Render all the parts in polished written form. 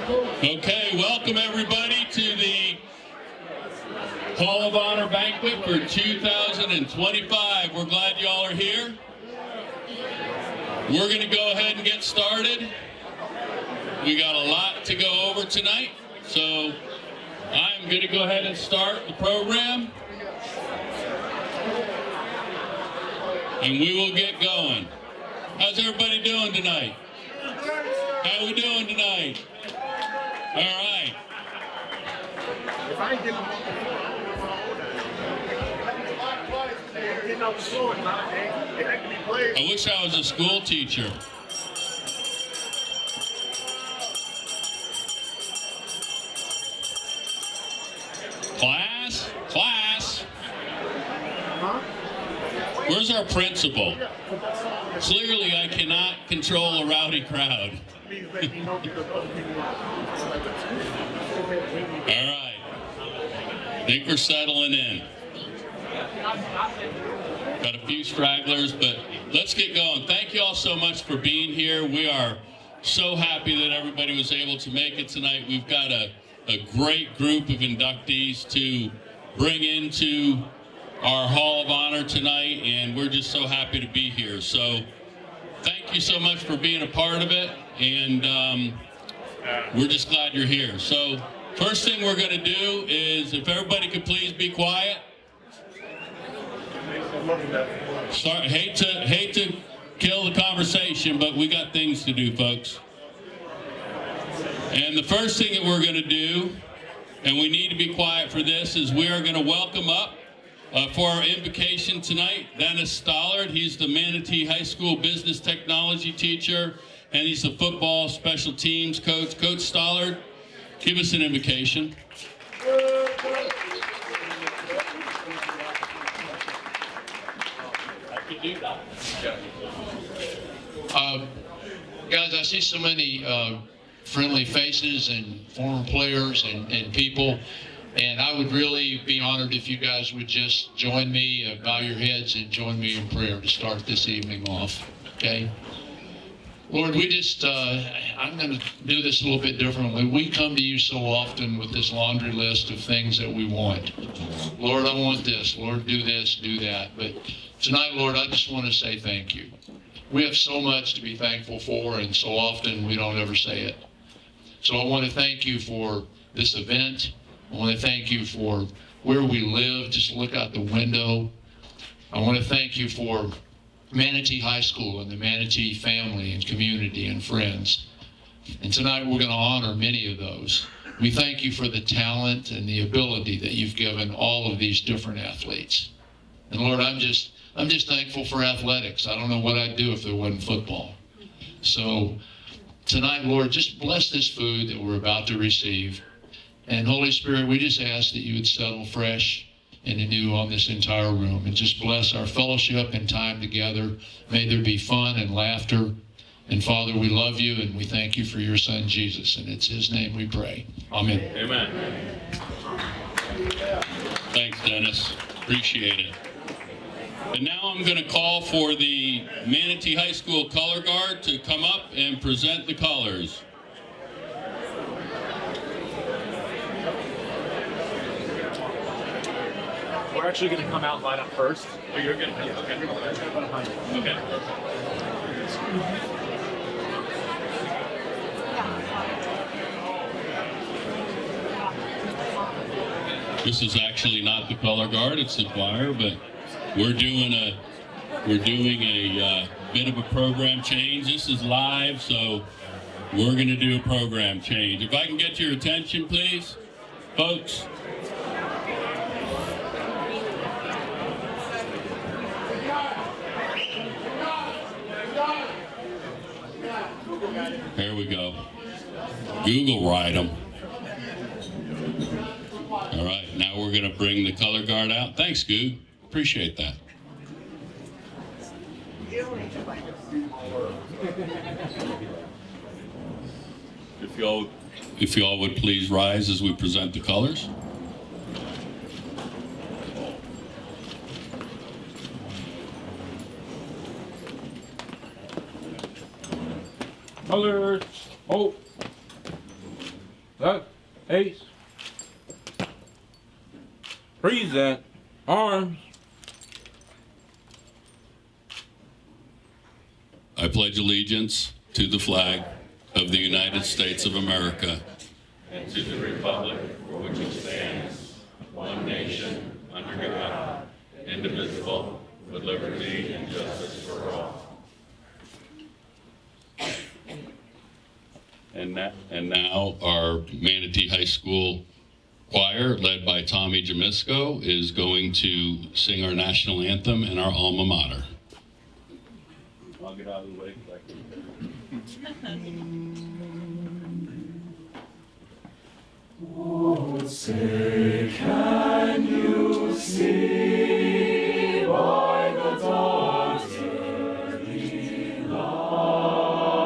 Okay, welcome everybody to the Hall of Honor Banquet for 2025. We're glad y'all are here. We're going to go ahead and get started. We got a lot to go over tonight, so I'm going to go ahead and start the program. And we will get going. How's everybody doing tonight? How we doing tonight? All right. I wish I was a school teacher. Class. Where's our principal? Clearly, I cannot control a rowdy crowd. All right. I think we're settling in. Got a few stragglers, but let's get going. Thank you all so much for being here. We are so happy that everybody was able to make it tonight. We've got a great group of inductees to bring into our Hall of Honor tonight, and we're just so happy to be here. So thank you so much for being a part of it, and we're just glad you're here. So first thing we're going to do is, if everybody could please be quiet. Sorry, hate to kill the conversation, but we got things to do, folks. And the first thing that we're going to do, and we need to be quiet for this, is we are going to welcome up for our invocation tonight, Dennis Stollard. He's the Manatee High School Business Technology teacher, and he's the football special teams coach. Coach Stollard, give us an invocation. Guys, I see so many friendly faces and former players and people. And I would really be honored if you guys would just join me, bow your heads, and join me in prayer to start this evening off, okay? Lord, I'm going to do this a little bit differently. We come to you so often with this laundry list of things that we want. Lord, I want this. Lord, do this, do that. But tonight, Lord, I just want to say thank you. We have so much to be thankful for, and so often we don't ever say it. So I want to thank you for this event. I want to thank you for where we live. Just look out the window. I want to thank you for Manatee High School and the Manatee family and community and friends. And tonight we're going to honor many of those. We thank you for the talent and the ability that you've given all of these different athletes. And Lord, I'm just thankful for athletics. I don't know what I'd do if there wasn't football. So tonight, Lord, just bless this food that we're about to receive. And Holy Spirit, we just ask that you would settle fresh and anew on this entire room and just bless our fellowship and time together. May there be fun and laughter. And Father, we love you and we thank you for your Son, Jesus. And it's his name we pray. Amen. Amen. Thanks, Dennis. Appreciate it. And now I'm going to call for the Manatee High School Color Guard to come up and present the colors. We're actually going to come out and line up first. Oh, you're going to? Yeah. Okay. Okay. This is actually not the color guard; it's the choir. But we're doing a bit of a program change. This is live, so we're going to do a program change. If I can get your attention, please, folks. There we go. Google ride them. All right, now we're going to bring the color guard out. Thanks, Goo. Appreciate that. If y'all would please rise as we present the colors. Colors. Oh. Left, ace. Present, arms. I pledge allegiance to the flag of the United States of America and to the republic for which it stands, one nation, under God, indivisible, with liberty and justice for all. And now our Manatee High School choir, led by Tommy Jamisco, is going to sing our national anthem and our alma mater. I'll get out of the way because I Oh, say, can you see by the dawn's early light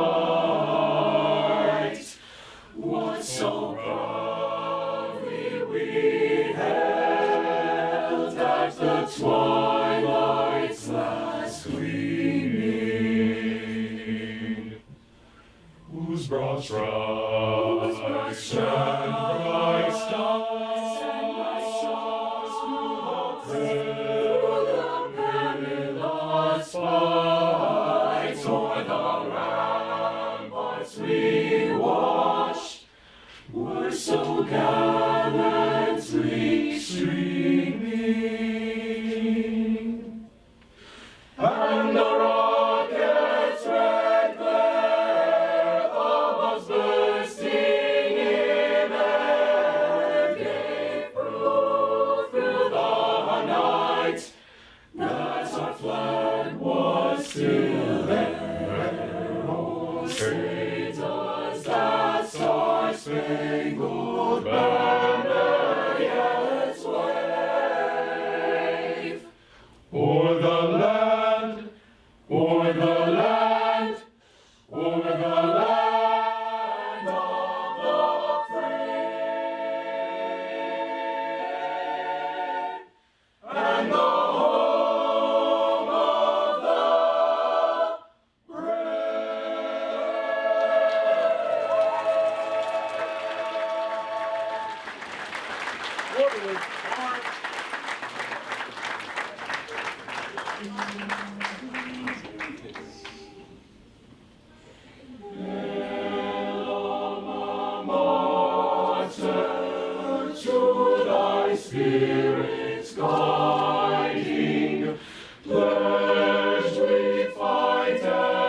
what so proudly we held at the twilight's last gleaming, whose broad stripes and bright stars through the perilous fight o'er the ramparts we watched were so gallantly streaming, and the rocket's red glare above bursting in air gave proof through the night that our flag was still there. Oh, say does that star-spangled banner yet wave o'er the land, o'er the land, o'er the land of the free, and the home of the to thy spirit's guiding, pledged with fidelity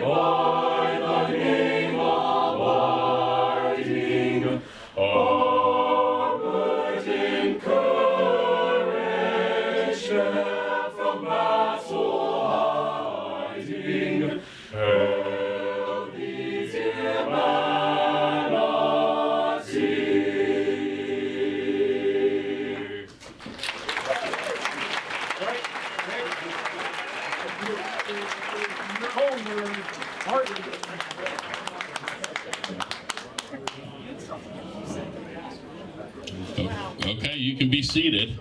by the name abiding, armored in courage, never from battle hiding. Hail thee, dear Manatee. Okay, you can be seated.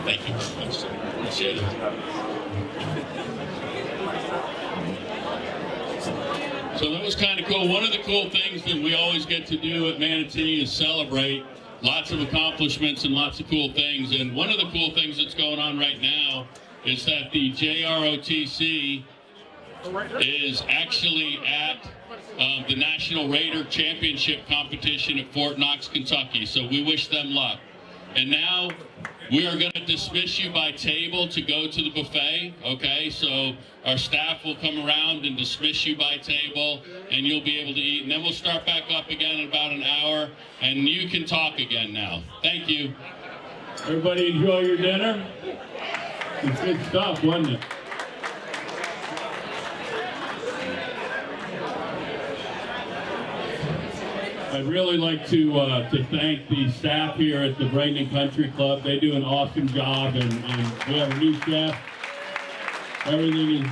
Thank you very much. Appreciate it. So that was kind of cool. One of the cool things that we always get to do at Manatee is celebrate lots of accomplishments and lots of cool things. And one of the cool things that's going on right now is that the JROTC is actually at the National Raider Championship competition at Fort Knox, Kentucky. So we wish them luck. And now we are going to dismiss you by table to go to the buffet, okay? So our staff will come around and dismiss you by table, and you'll be able to eat. And then we'll start back up again in about an hour, and you can talk again now. Thank you. Everybody enjoy your dinner? It's good stuff, wasn't it? I'd really like to thank the staff here at the Bradenton Country Club. They do an awesome job, and we have a new chef. Everything is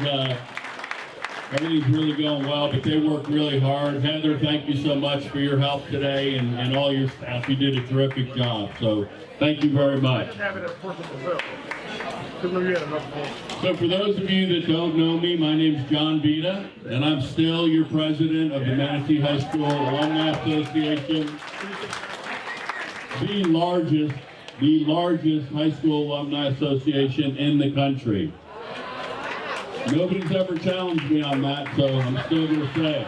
Everything's really going well, but they work really hard. Heather, thank you so much for your help today and all your staff. You did a terrific job, so thank you very much. So for those of you that don't know me, my name's John Vita, and I'm still your president of the Manatee High School Alumni Association, the largest high school alumni association in the country. Nobody's ever challenged me on that, so I'm still going to say it.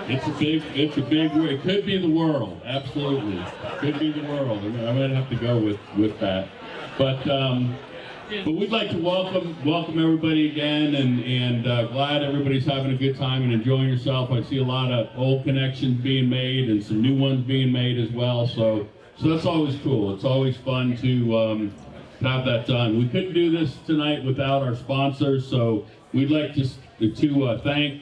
It's a big word. It could be the world, absolutely. Could be the world. I'm going to have to go with that. But we'd like to welcome everybody again, and glad everybody's having a good time and enjoying yourself. I see a lot of old connections being made and some new ones being made as well. So that's always cool. It's always fun to have that done. We couldn't do this tonight without our sponsors, so we'd like to thank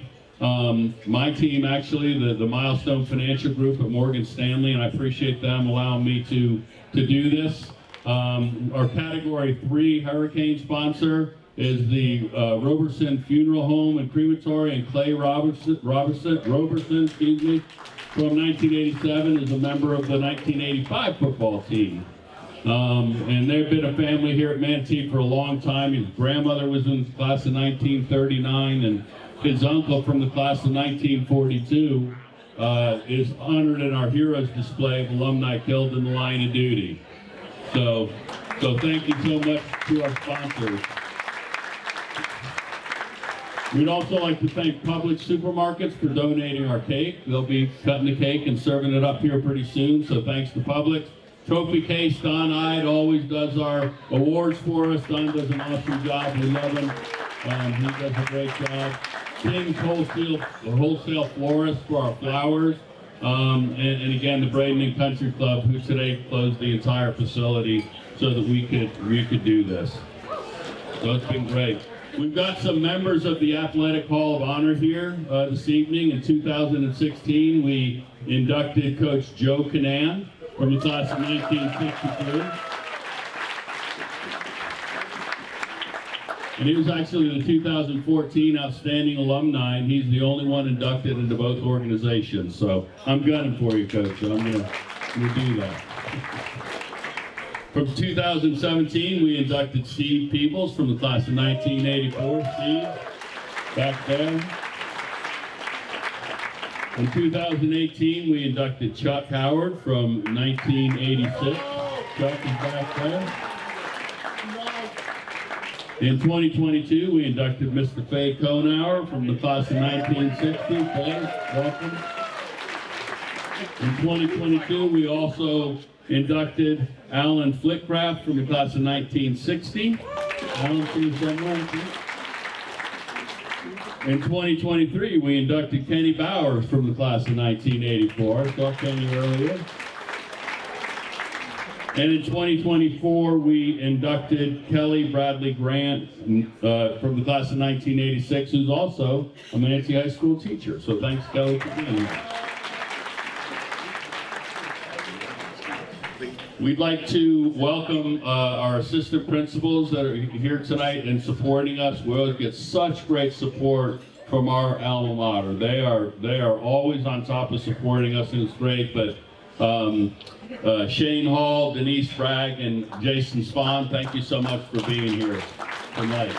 my team, actually, the Milestone Financial Group at Morgan Stanley, and I appreciate them allowing me to do this. Our Category 3 hurricane sponsor is the Roberson Funeral Home and Crematory, and Clay Roberson, excuse me, from 1987 is a member of the 1985 football team. And they've been a family here at Manatee for a long time. His grandmother was in the class of 1939, and his uncle from the class of 1942 is honored in our Heroes display of alumni killed in the line of duty. So thank you so much to our sponsors. We'd also like to thank Publix Supermarkets for donating our cake. They'll be cutting the cake and serving it up here pretty soon, so thanks to Publix. Trophy Case, Don Ide always does our awards for us. Don does an awesome job. We love him. He does a great job. King's Wholesale Florist for our flowers. And again, the Braden Country Club, who today closed the entire facility so that we could do this. So it's been great. We've got some members of the Athletic Hall of Honor here this evening. In 2016, we inducted Coach Joe Canan from the class of 1963. And he was actually the 2014 Outstanding Alumni, and he's the only one inducted into both organizations. So I'm gunning for you, Coach. So I'm gonna do that. From 2017, we inducted Steve Peebles from the class of 1984. Steve, back there. In 2018, we inducted Chuck Howard from 1986. Chuck is back there. In 2022, we inducted Mr. Faye Konauer from the class of 1960. Faye, welcome. In 2022, we also inducted Alan Flickcraft from the class of 1960. Alan, please somewhere. In 2023, we inducted Kenny Bowers from the class of 1984. Saw Kenny earlier. And in 2024, we inducted Kelly Bradley Grant from the class of 1986, who's also a Manatee High School teacher. So thanks, Kelly, for being here. We'd like to welcome our assistant principals that are here tonight and supporting us. We always get such great support from our alma mater. They are always on top of supporting us, and it's great. But Shane Hall, Denise Bragg, and Jason Spahn, thank you so much for being here tonight.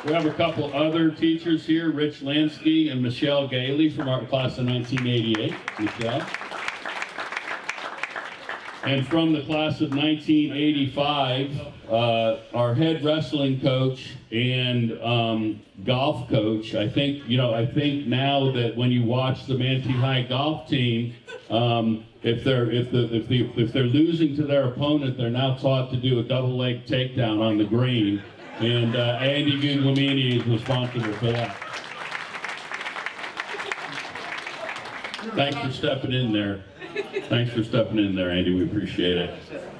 We have a couple other teachers here, Rich Lansky and Michelle Gailey from our class of 1988. Michelle. And from the class of 1985, our head wrestling coach and golf coach. I think now that when you watch the Manatee High golf team, if they're losing to their opponent, they're now taught to do a double leg takedown on the green, and Andy Guglielmini is responsible for that. Thanks for stepping in there. Thanks for stepping in there, Andy. We appreciate it.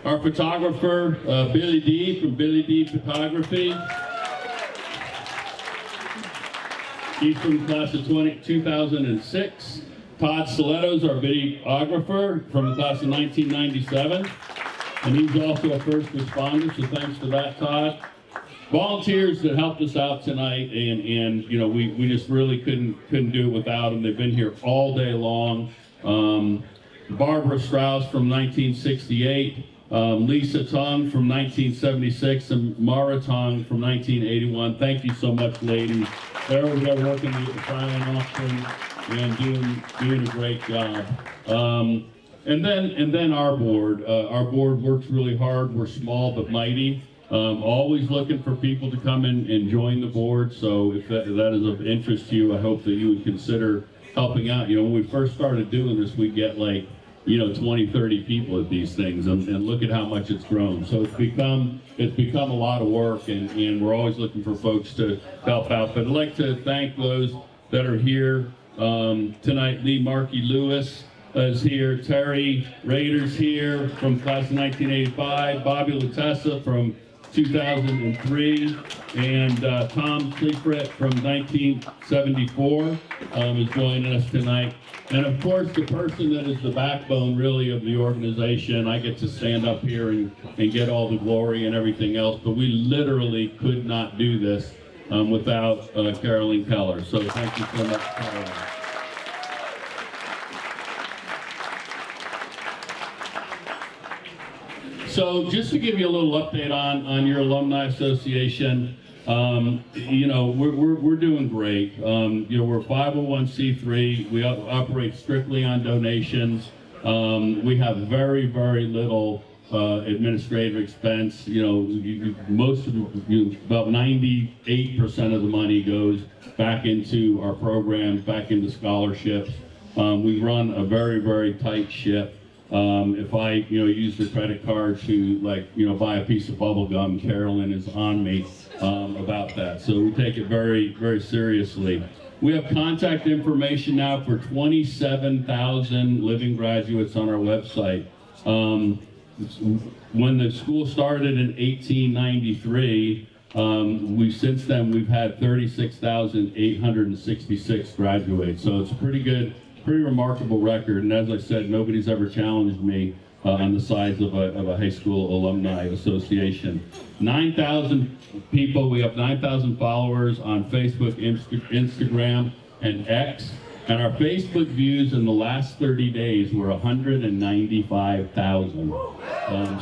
Our photographer, Billy D from Billy D Photography. He's from the class of 2006. Todd Stiletto's our videographer from the class of 1997. And he's also a first responder, so thanks for that, Todd. Volunteers that helped us out tonight, and you know, we just really couldn't do it without them. They've been here all day long. Barbara Strauss from 1968, Lisa Tong from 1976, and Mara Tong from 1981. Thank you so much, ladies. They're over there working the silent auction and doing a great job. And then our board works really hard. We're small but mighty. Always looking for people to come in and join the board. So if that is of interest to you, I hope that you would consider helping out. You know, when we first started doing this, we'd get like, you know, 20, 30 people at these things, and look at how much it's grown. So it's become a lot of work, and we're always looking for folks to help out. But I'd like to thank those that are here tonight. Lee Markey Lewis is here, Terry Rader's here from class of 1985, Bobby Lutessa from 2003, and Tom Sleepret from 1974 is joining us tonight. And of course, the person that is the backbone really of the organization. I get to stand up here and get all the glory and everything else, but we literally could not do this without Caroline Keller. So thank you so much, Caroline. So just to give you a little update on your alumni association, you know, we're doing great. You know, we're 501c3. We operate strictly on donations. We have very, very little administrative expense. You know, about 98% of the money goes back into our programs, back into scholarships. We run a very, very tight ship. If I, you know, use the credit card to, like, you know, buy a piece of bubble gum, Carolyn is on me about that. So we take it very, very seriously. We have contact information now for 27,000 living graduates on our website. When the school started in 1893, since then we've had 36,866 graduate. So it's a pretty remarkable record, and as I said, nobody's ever challenged me on the size of a high school alumni association. 9,000 people, we have 9,000 followers on Facebook, Instagram, and X, and our Facebook views in the last 30 days were 195,000.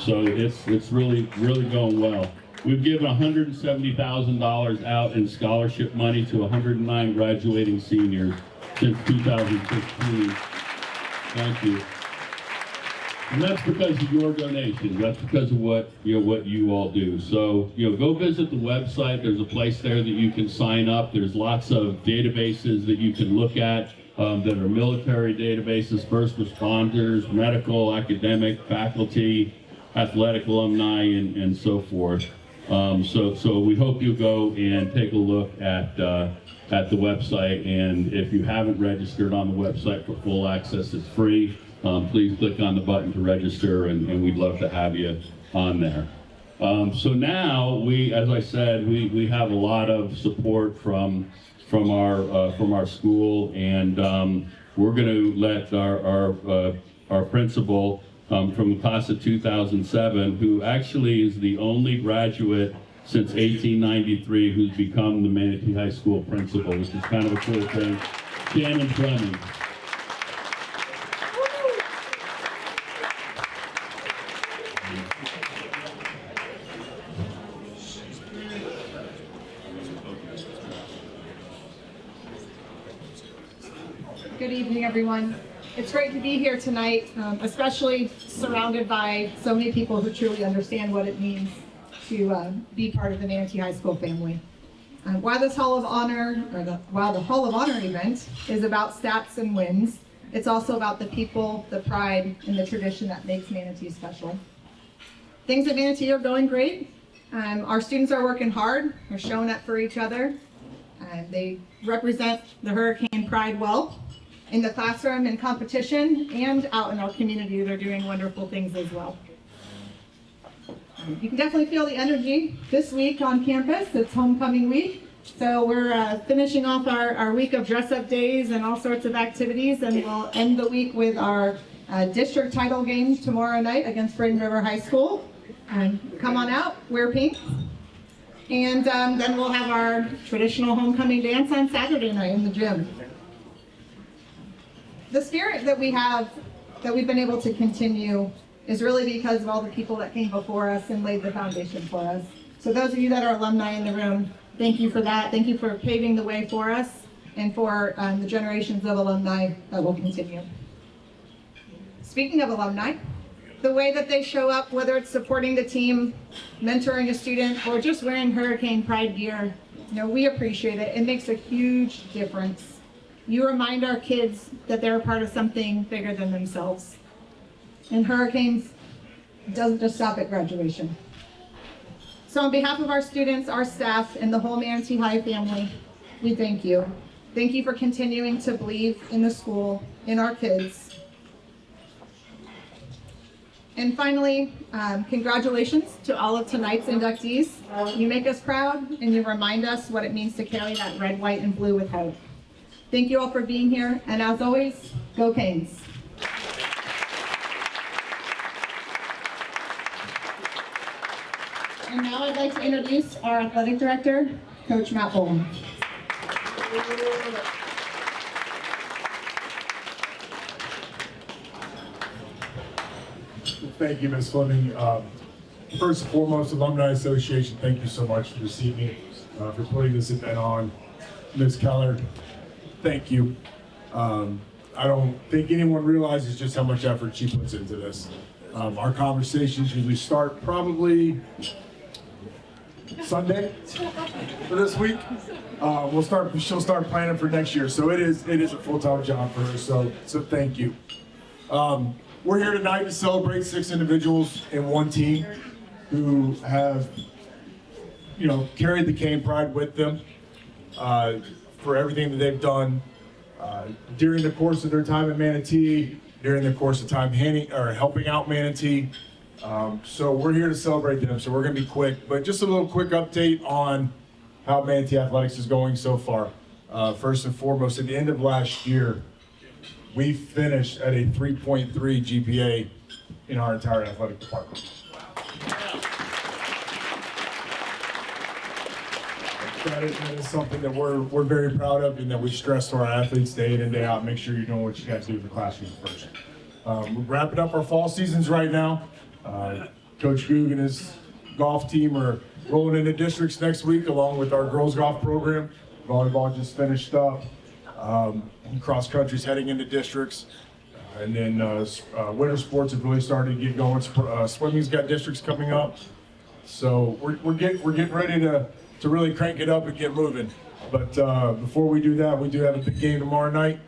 So it's really going well. We've given $170,000 out in scholarship money to 109 graduating seniors since 2016. Thank you. And that's because of your donations. That's because of what you all do. So, you know, go visit the website. There's a place there that you can sign up. There's lots of databases that you can look at that are military databases, first responders, medical, academic, faculty, athletic alumni, and so forth. So we hope you go and take a look at the website, and if you haven't registered on the website for full access, it's free. Please click on the button to register, and we'd love to have you on there. So now as I said, we have a lot of support from our school, and we're going to let our principal from the class of 2007, who actually is the only graduate since 1893 who's become the Manatee High School principal, which is kind of a cool thing. Shannon Fleming. Good evening, everyone. It's great to be here tonight, especially surrounded by so many people who truly understand what it means to be part of the Manatee High School family. While the Hall of Honor event is about stats and wins, it's also about the people, the pride, and the tradition that makes Manatee special. Things at Manatee are going great. Our students are working hard. They're showing up for each other. They represent the Hurricane Pride well. In the classroom, in competition, and out in our community, they're doing wonderful things as well. You can definitely feel the energy this week on campus. It's homecoming week. So we're finishing off our week of dress-up days and all sorts of activities, and we'll end the week with our district title game tomorrow night against Braden River High School. And come on out, wear pink. And then we'll have our traditional homecoming dance on Saturday night in the gym. The spirit that we have, that we've been able to continue, is really because of all the people that came before us and laid the foundation for us. So those of you that are alumni in the room, thank you for that. Thank you for paving the way for us and for the generations of alumni that will continue. Speaking of alumni, the way that they show up, whether it's supporting the team, mentoring a student, or just wearing Hurricane Pride gear, we appreciate it. It makes a huge difference. You remind our kids that they're a part of something bigger than themselves. And Hurricanes doesn't just stop at graduation. So on behalf of our students, our staff, and the whole Manatee High family, we thank you. Thank you for continuing to believe in the school, in our kids. And finally, congratulations to all of tonight's inductees. You make us proud, and you remind us what it means to carry that red, white, and blue with hope. Thank you all for being here, and as always, go Canes. And now I'd like to introduce our athletic director, Coach Matt Boland. Thank you, Ms. Fleming. First and foremost, Alumni Association, thank you so much for this evening, for putting this event on. Ms. Keller, thank you. I don't think anyone realizes just how much effort she puts into this. Our conversations usually start probably Sunday for this week. She'll start planning for next year. So it is a full-time job for her. So thank you. We're here tonight to celebrate 6 individuals in one team who have, carried the Cane Pride with them for everything that they've done during the course of their time at Manatee, during the course of time helping out Manatee. So we're here to celebrate them. So we're going to be quick, but just a little quick update on how Manatee Athletics is going so far. First and foremost, at the end of last year, we finished at a 3.3 GPA in our entire athletic department. That is something that we're very proud of, and that we stress to our athletes day in and day out. Make sure you're doing what you guys do in the classroom first. We're wrapping up our fall seasons right now. Coach Goog and his golf team are rolling into districts next week, along with our girls golf program. Volleyball just finished up. Cross country's heading into districts, and then winter sports have really started to get going. Swimming's got districts coming up, so we're getting ready to really crank it up and get moving. But before we do that, we do have a big game tomorrow night.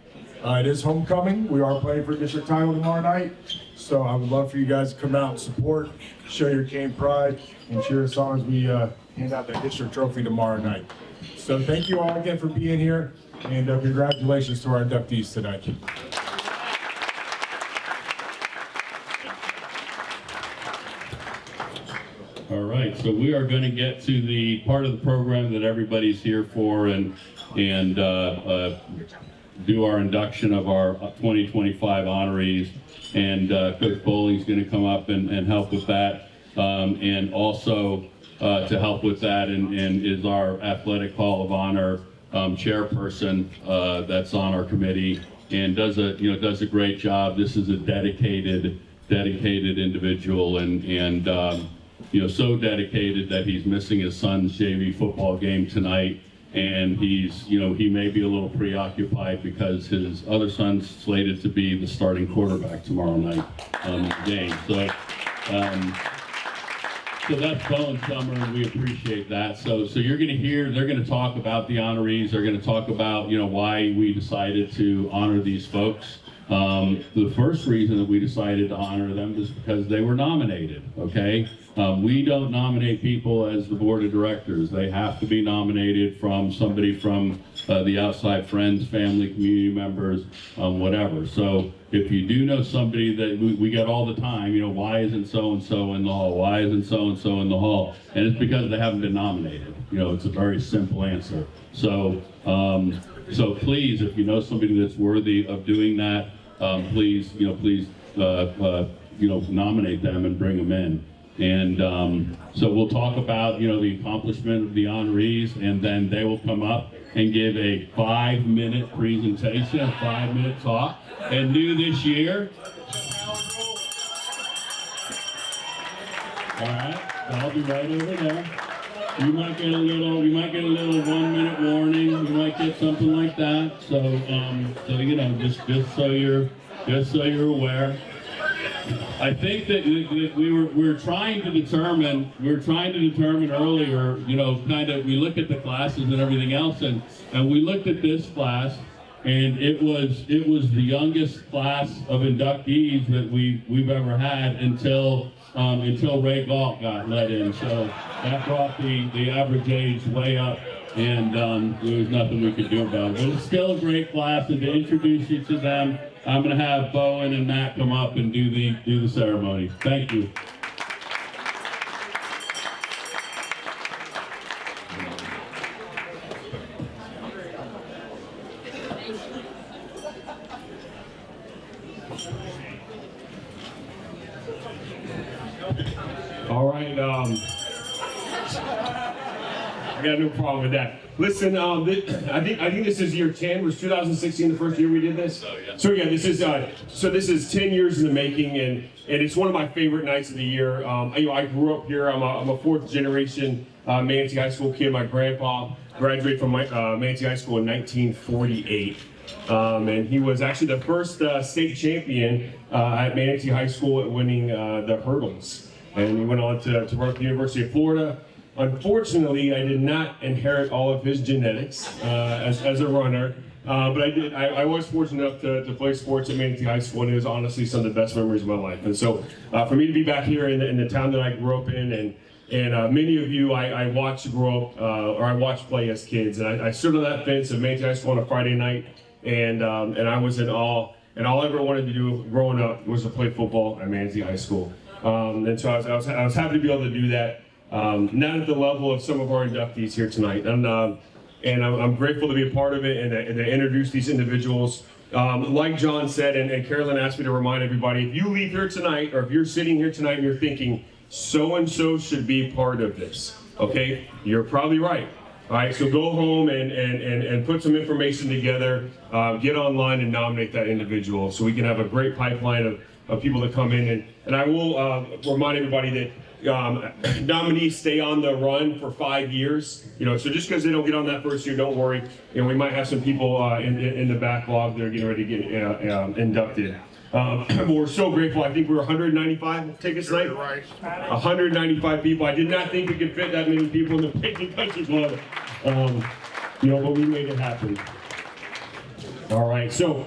It is homecoming. We are playing for district title tomorrow night, so I would love for you guys to come out and support, show your Cane Pride, and cheer us on as we hand out that district trophy tomorrow night. So thank you all again for being here. And congratulations to our inductees tonight. All right, so we are going to get to the part of the program that everybody's here for, and do our induction of our 2025 honorees. And Coach Bowling's going to come up and help with that, and also to help with that and is our Athletic Hall of Honor chairperson that's on our committee, and does a great job. This is a dedicated individual, and so dedicated that he's missing his son's JV football game tonight, and he may be a little preoccupied because his other son's slated to be the starting quarterback tomorrow night in the game. So that's Bo and Summer, and we appreciate that. So you're going to hear, they're going to talk about the honorees. They're going to talk about, why we decided to honor these folks. The first reason that we decided to honor them is because they were nominated, okay? We don't nominate people as the board of directors. They have to be nominated from somebody from the outside, friends, family, community members, whatever. So if you do know somebody that we get all the time, why isn't so-and-so in the hall? Why isn't so-and-so in the hall? And it's because they haven't been nominated. It's a very simple answer. So please, if you know somebody that's worthy of doing that, please nominate them and bring them in. And so we'll talk about, the accomplishment of the honorees, and then they will come up and give a 5-minute presentation, a 5-minute talk. And new this year, all right, I'll be right over there. You might get a little 1-minute warning. You might get something like that. So, just so you're aware. I think that we were trying to determine earlier, we look at the classes and everything else, and we looked at this class, and it was the youngest class of inductees that we've ever had until Ray Galt got let in. So that brought the average age way up, and there was nothing we could do about it. But it's still a great class, and to introduce you to them, I'm going to have Bowen and Matt come up and do the ceremony. Thank you. All right, I got no problem with that. Listen, I think this is year 10. Was 2016 the first year we did this? So yeah, this is 10 years in the making, and it's one of my favorite nights of the year. I grew up here. I'm a 4th generation Manatee High School kid. My grandpa graduated from Manatee High School in 1948. And he was actually the first state champion at Manatee High School at winning the hurdles. And he went on to run at the University of Florida. Unfortunately, I did not inherit all of his genetics as a runner, but I was fortunate enough to play sports at Manatee High School, and it was honestly some of the best memories of my life. And so for me to be back here in the town that I grew up in, and many of you I watched grow up, or I watched play as kids, and I stood on that fence at Manatee High School on a Friday night, and I was in awe, and all I ever wanted to do growing up was to play football at Manatee High School. And so I was happy to be able to do that. Not at the level of some of our inductees here tonight, and I'm grateful to be a part of it and to introduce these individuals. Like John said, and Carolyn asked me to remind everybody, if you leave here tonight, or if you're sitting here tonight and you're thinking, so-and-so should be part of this, okay, you're probably right. All right, so go home and put some information together, get online and nominate that individual so we can have a great pipeline of people that come in. And I will remind everybody that nominees stay on the run for 5 years. So just because they don't get on that first year, don't worry. We might have some people in the backlog that are getting ready to get inducted. But we're so grateful. I think we're 195 tickets tonight. Right. 195 people. I did not think we could fit that many people in the Picnic Country Club. But we made it happen. All right. So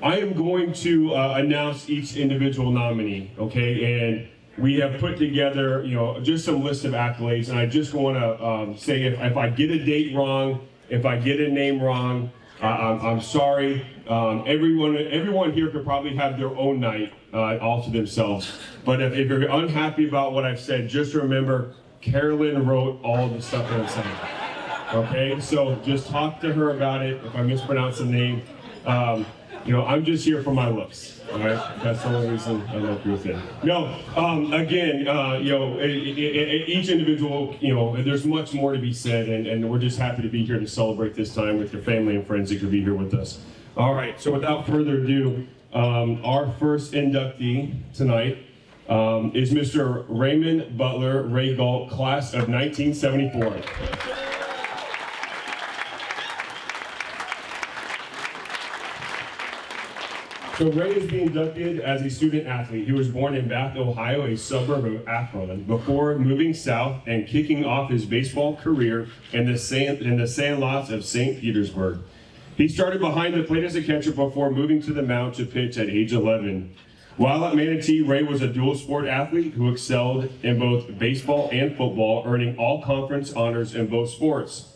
I am going to announce each individual nominee, okay? And we have put together, just some list of accolades, and I just want to say if I get a date wrong, if I get a name wrong, I'm sorry. Everyone here could probably have their own night all to themselves. But if you're unhappy about what I've said, just remember, Carolyn wrote all the stuff that I'm saying. Okay, so just talk to her about it. If I mispronounce the name, I'm just here for my looks. All right, that's the only reason I love Griffin. No, again, each individual, there's much more to be said, and we're just happy to be here to celebrate this time with your family and friends that could be here with us. All right, so without further ado, our first inductee tonight is Mr. Raymond Butler Ray Galt, class of 1974. So Ray is being inducted as a student athlete. He was born in Bath, Ohio, a suburb of Akron, before moving south and kicking off his baseball career in the sandlots of St. Petersburg. He started behind the plate as a catcher before moving to the mound to pitch at age 11. While at Manatee, Ray was a dual sport athlete who excelled in both baseball and football, earning all conference honors in both sports.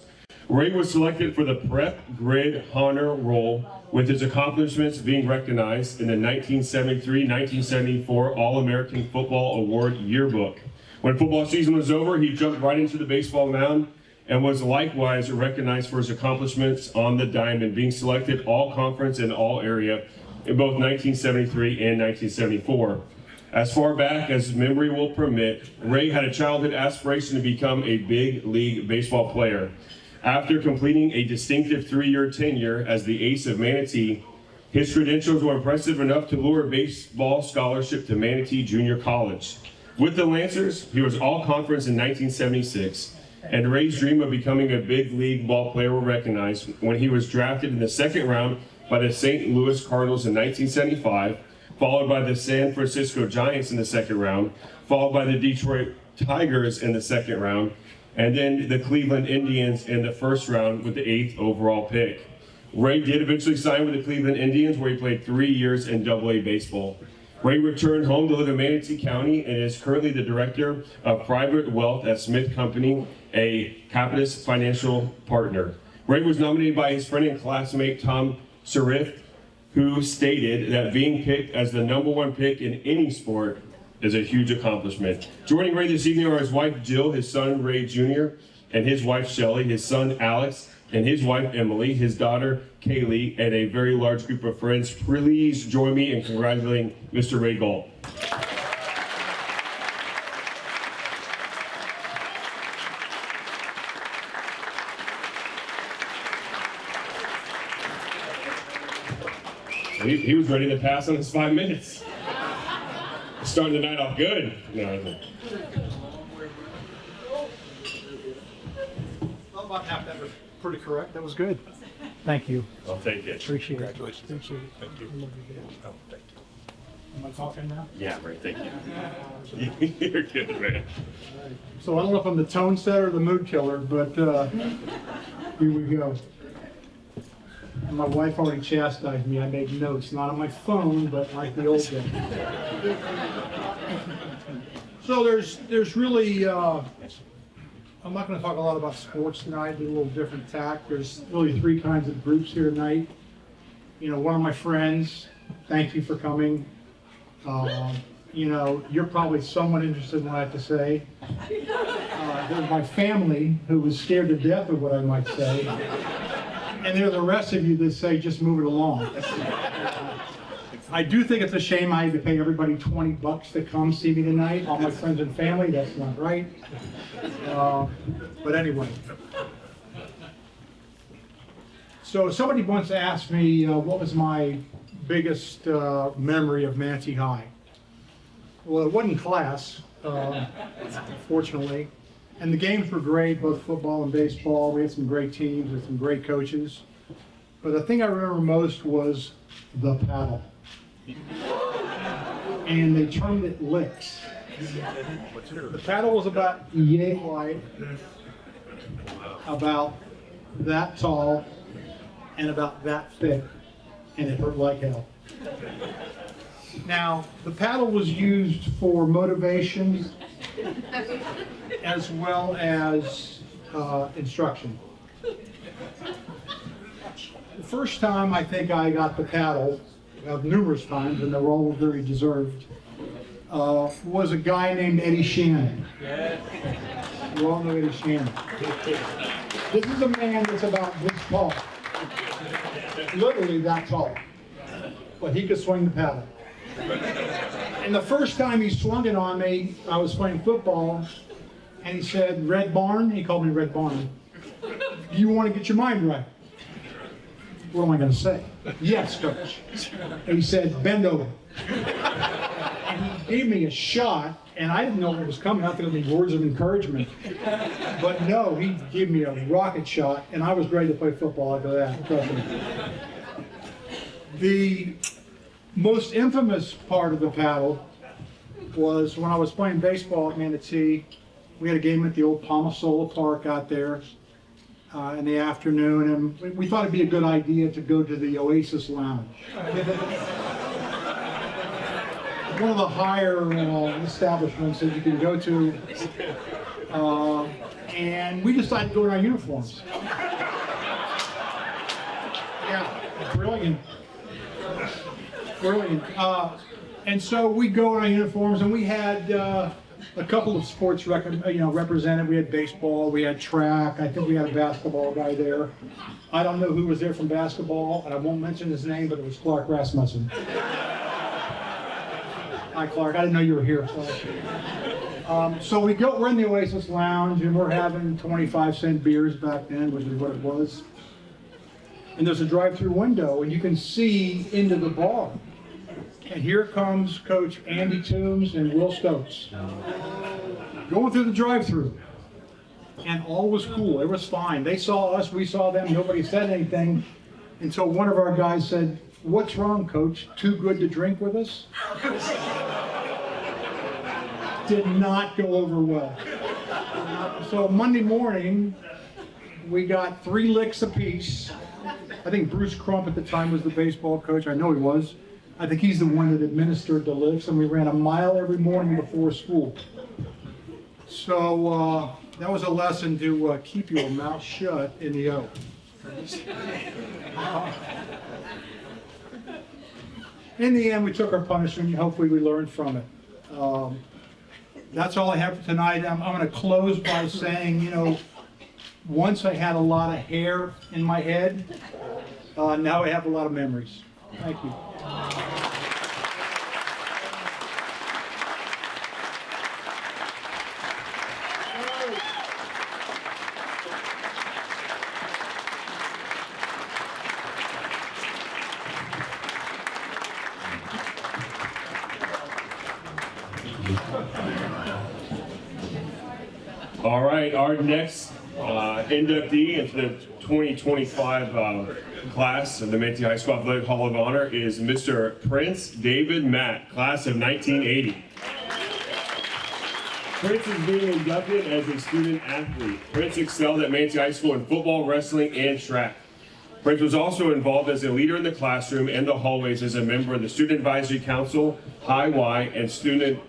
Ray was selected for the Prep Grid Honor Roll, with his accomplishments being recognized in the 1973-1974 All-American Football Award Yearbook. When football season was over, he jumped right into the baseball mound and was likewise recognized for his accomplishments on the diamond, being selected all-conference and all-area in both 1973 and 1974. As far back as memory will permit, Ray had a childhood aspiration to become a big league baseball player. After completing a distinctive 3-year tenure as the ace of Manatee, his credentials were impressive enough to lure a baseball scholarship to Manatee Junior College. With the Lancers, he was all-conference in 1976, and Ray's dream of becoming a big league ball player was recognized when he was drafted in the 2nd round by the St. Louis Cardinals in 1975, followed by the San Francisco Giants in the 2nd round, followed by the Detroit Tigers in the 2nd round, and then the Cleveland Indians in the 1st round with the 8th overall pick. Ray did eventually sign with the Cleveland Indians, where he played 3 years in AA baseball. Ray returned home to live in Manatee County and is currently the director of private wealth at Smith Company, a Capitalist financial partner. Ray was nominated by his friend and classmate Tom Serif, who stated that being picked as the #1 pick in any sport is a huge accomplishment. Joining Ray this evening are his wife Jill, his son Ray Jr., and his wife Shelly, his son Alex, and his wife Emily, his daughter Kaylee, and a very large group of friends. Please join me in congratulating Mr. Ray Galt. He was ready to pass on his 5 minutes. Starting the night off good. No, Well, about half that was pretty correct. That was good. Thank you. I'll take it. Appreciate it. Congratulations. Appreciate it. Thank you. I love you, Dad. Oh, thank you. Am I talking now? Yeah, Ray, thank you. You're good, man. So I don't know if I'm the tone setter or the mood killer, but here we go. And my wife already chastised me. I made notes, not on my phone, but like the old days. So there's really, I'm not going to talk a lot about sports tonight, do a little different tack. There's really 3 kinds of groups here tonight. You know, one of my friends, thank you for coming. You know, you're probably somewhat interested in what I have to say. There's my family, who was scared to death of what I might say. And there are the rest of you that say, just move it along. I do think it's a shame I had to pay everybody $20 to come see me tonight. All my friends and family, that's not right. But anyway. So somebody once asked me what was my biggest memory of Manatee High. Well, it wasn't class, fortunately. And the games were great, both football and baseball. We had some great teams with some great coaches. But the thing I remember most was the paddle. And they termed it licks. The paddle was about yay wide, about that tall, and about that thick, and it hurt like hell. Now, the paddle was used for motivation as well as instruction. The first time I think I got the paddle, numerous times, and they were all very deserved, was a guy named Eddie Shannon. You all know Eddie Shannon. This is a man that's about this tall. Literally that tall. But he could swing the paddle. And the first time he swung it on me, I was playing football, and he said, Red Barn, he called me Red Barn, do you want to get your mind right? What am I going to say? Yes, coach. And he said, bend over. And he gave me a shot, and I didn't know what was coming. I thought it would be words of encouragement. But no, he gave me a rocket shot, and I was ready to play football after that. Trust me. The most infamous part of the paddle was when I was playing baseball at Manatee. We had a game at the old Palmasola Park out there in the afternoon, and we thought it'd be a good idea to go to the Oasis Lounge. One of the higher establishments that you can go to, and we decided to go in our uniforms. Yeah, brilliant. Brilliant. And so we go in our uniforms, and we had a couple of sports represented. We had baseball, we had track. I think we had a basketball guy there. I don't know who was there from basketball, and I won't mention his name, but it was Clark Rasmussen. Hi, Clark. I didn't know you were here. So we're in the Oasis Lounge, and we're having 25-cent beers back then, which is what it was. And there's a drive-through window, and you can see into the bar. And here comes Coach Andy Toombs and Will Stokes going through the drive-through. And all was cool. It was fine. They saw us. We saw them. Nobody said anything until one of our guys said, "What's wrong, Coach? Too good to drink with us?" Did not go over well. So Monday morning, we got 3 licks apiece. I think Bruce Crump at the time was the baseball coach. I know he was. I think he's the one that administered the licks, and we ran a mile every morning before school. So that was a lesson to keep your mouth shut in the O. In the end, we took our punishment. Hopefully, we learned from it. That's all I have for tonight. I'm going to close by saying, once I had a lot of hair in my head. Now I have a lot of memories. Thank you. All right, our next inductee into the 2025 class of the Manatee High School Athletic Hall of Honor is Mr. Prince David Matt, class of 1980. Prince is being inducted as a student athlete. Prince excelled at Manatee High School in football, wrestling, and track. Prince was also involved as a leader in the classroom and the hallways as a member of the Student Advisory Council, High Y, and Student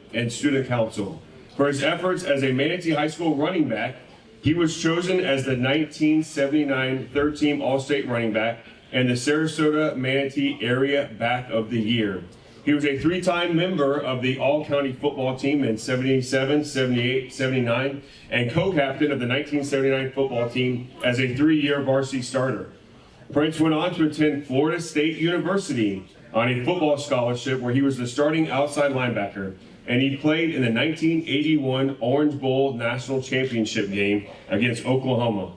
Council. For his efforts as a Manatee High School running back, he was chosen as the 1979 third team All-State running back and the Sarasota Manatee Area Back of the Year. He was a 3-time member of the All-County football team in 77, 78, 79, and co-captain of the 1979 football team as a 3-year varsity starter. Prince went on to attend Florida State University on a football scholarship where he was the starting outside linebacker, and he played in the 1981 Orange Bowl National Championship game against Oklahoma.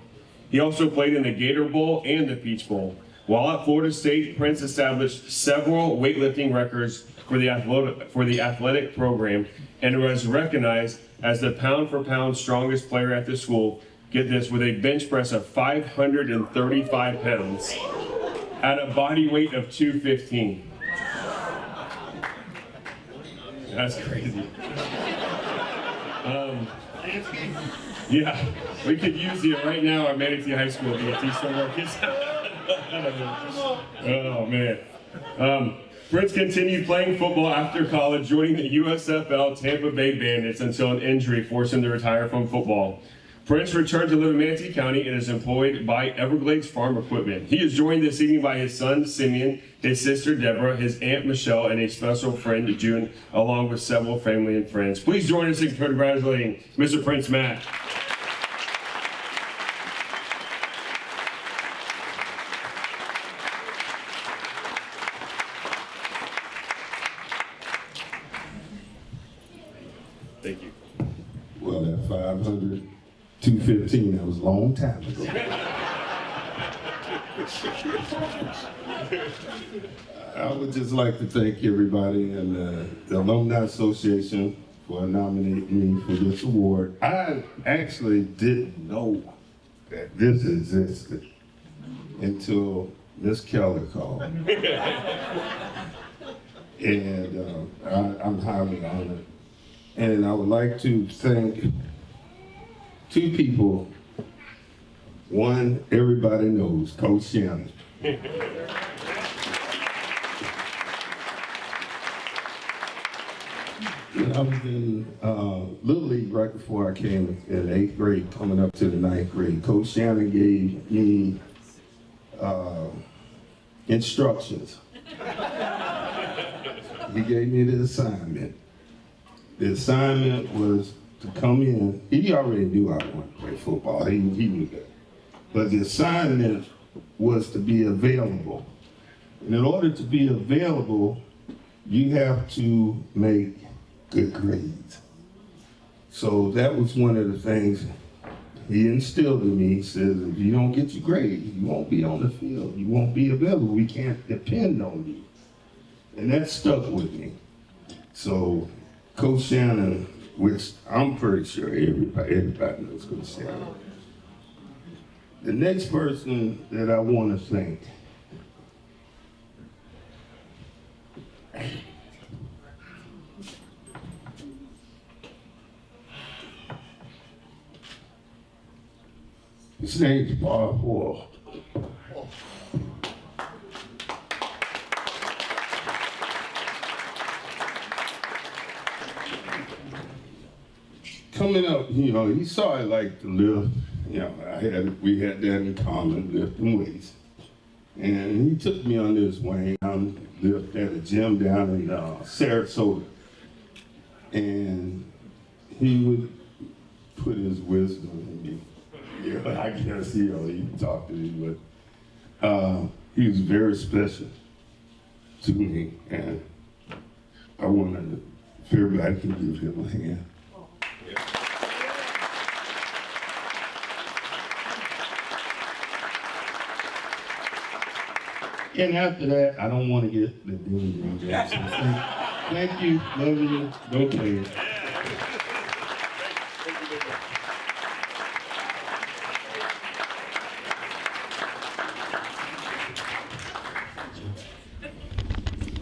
He also played in the Gator Bowl and the Peach Bowl. While at Florida State, Prince established several weightlifting records for the athletic program and was recognized as the pound-for-pound strongest player at the school, get this, with a bench press of 535 pounds at a body weight of 215. That's crazy. Yeah, we could use you right now at Manatee High School to teach some of our kids. Oh, man. Prince continued playing football after college, joining the USFL Tampa Bay Bandits until an injury forced him to retire from football. Prince returned to live in Manatee County and is employed by Everglades Farm Equipment. He is joined this evening by his son, Simeon, his sister, Deborah, his aunt, Michelle, and a special friend, June, along with several family and friends. Please join us in congratulating Mr. Prince Matt. Thank you. Well, that 500, 215, that was a long time ago. I would just like to thank everybody and the Alumni Association for nominating me for this award. I actually didn't know that this existed until Miss Keller called. And I'm highly honored. And I would like to thank 2 people. One, everybody knows, Coach Shannon. I was in Little League right before I came in 8th grade, coming up to the 9th grade. Coach Shannon gave me instructions. He gave me the assignment. The assignment was to come in. He already knew I wanted to play football. He knew that. But the assignment was to be available. And in order to be available, you have to make good grades. So that was one of the things he instilled in me. He says, if you don't get your grades, you won't be on the field. You won't be available. We can't depend on you. And that stuck with me. So Coach Shannon, which I'm pretty sure everybody knows Coach Shannon. The next person that I want to thank, his name's Bob Hall. Coming up, he saw I liked to lift. We had that in common, lifting weights. And he took me under his wing. I lived at a gym down in Sarasota. And he would put his wisdom in me. I guess, he talked to me, but he was very special to me. And I wanted if everybody can give him a hand. And after that, I don't want to get the ding Jackson. Thank you, love you, go play.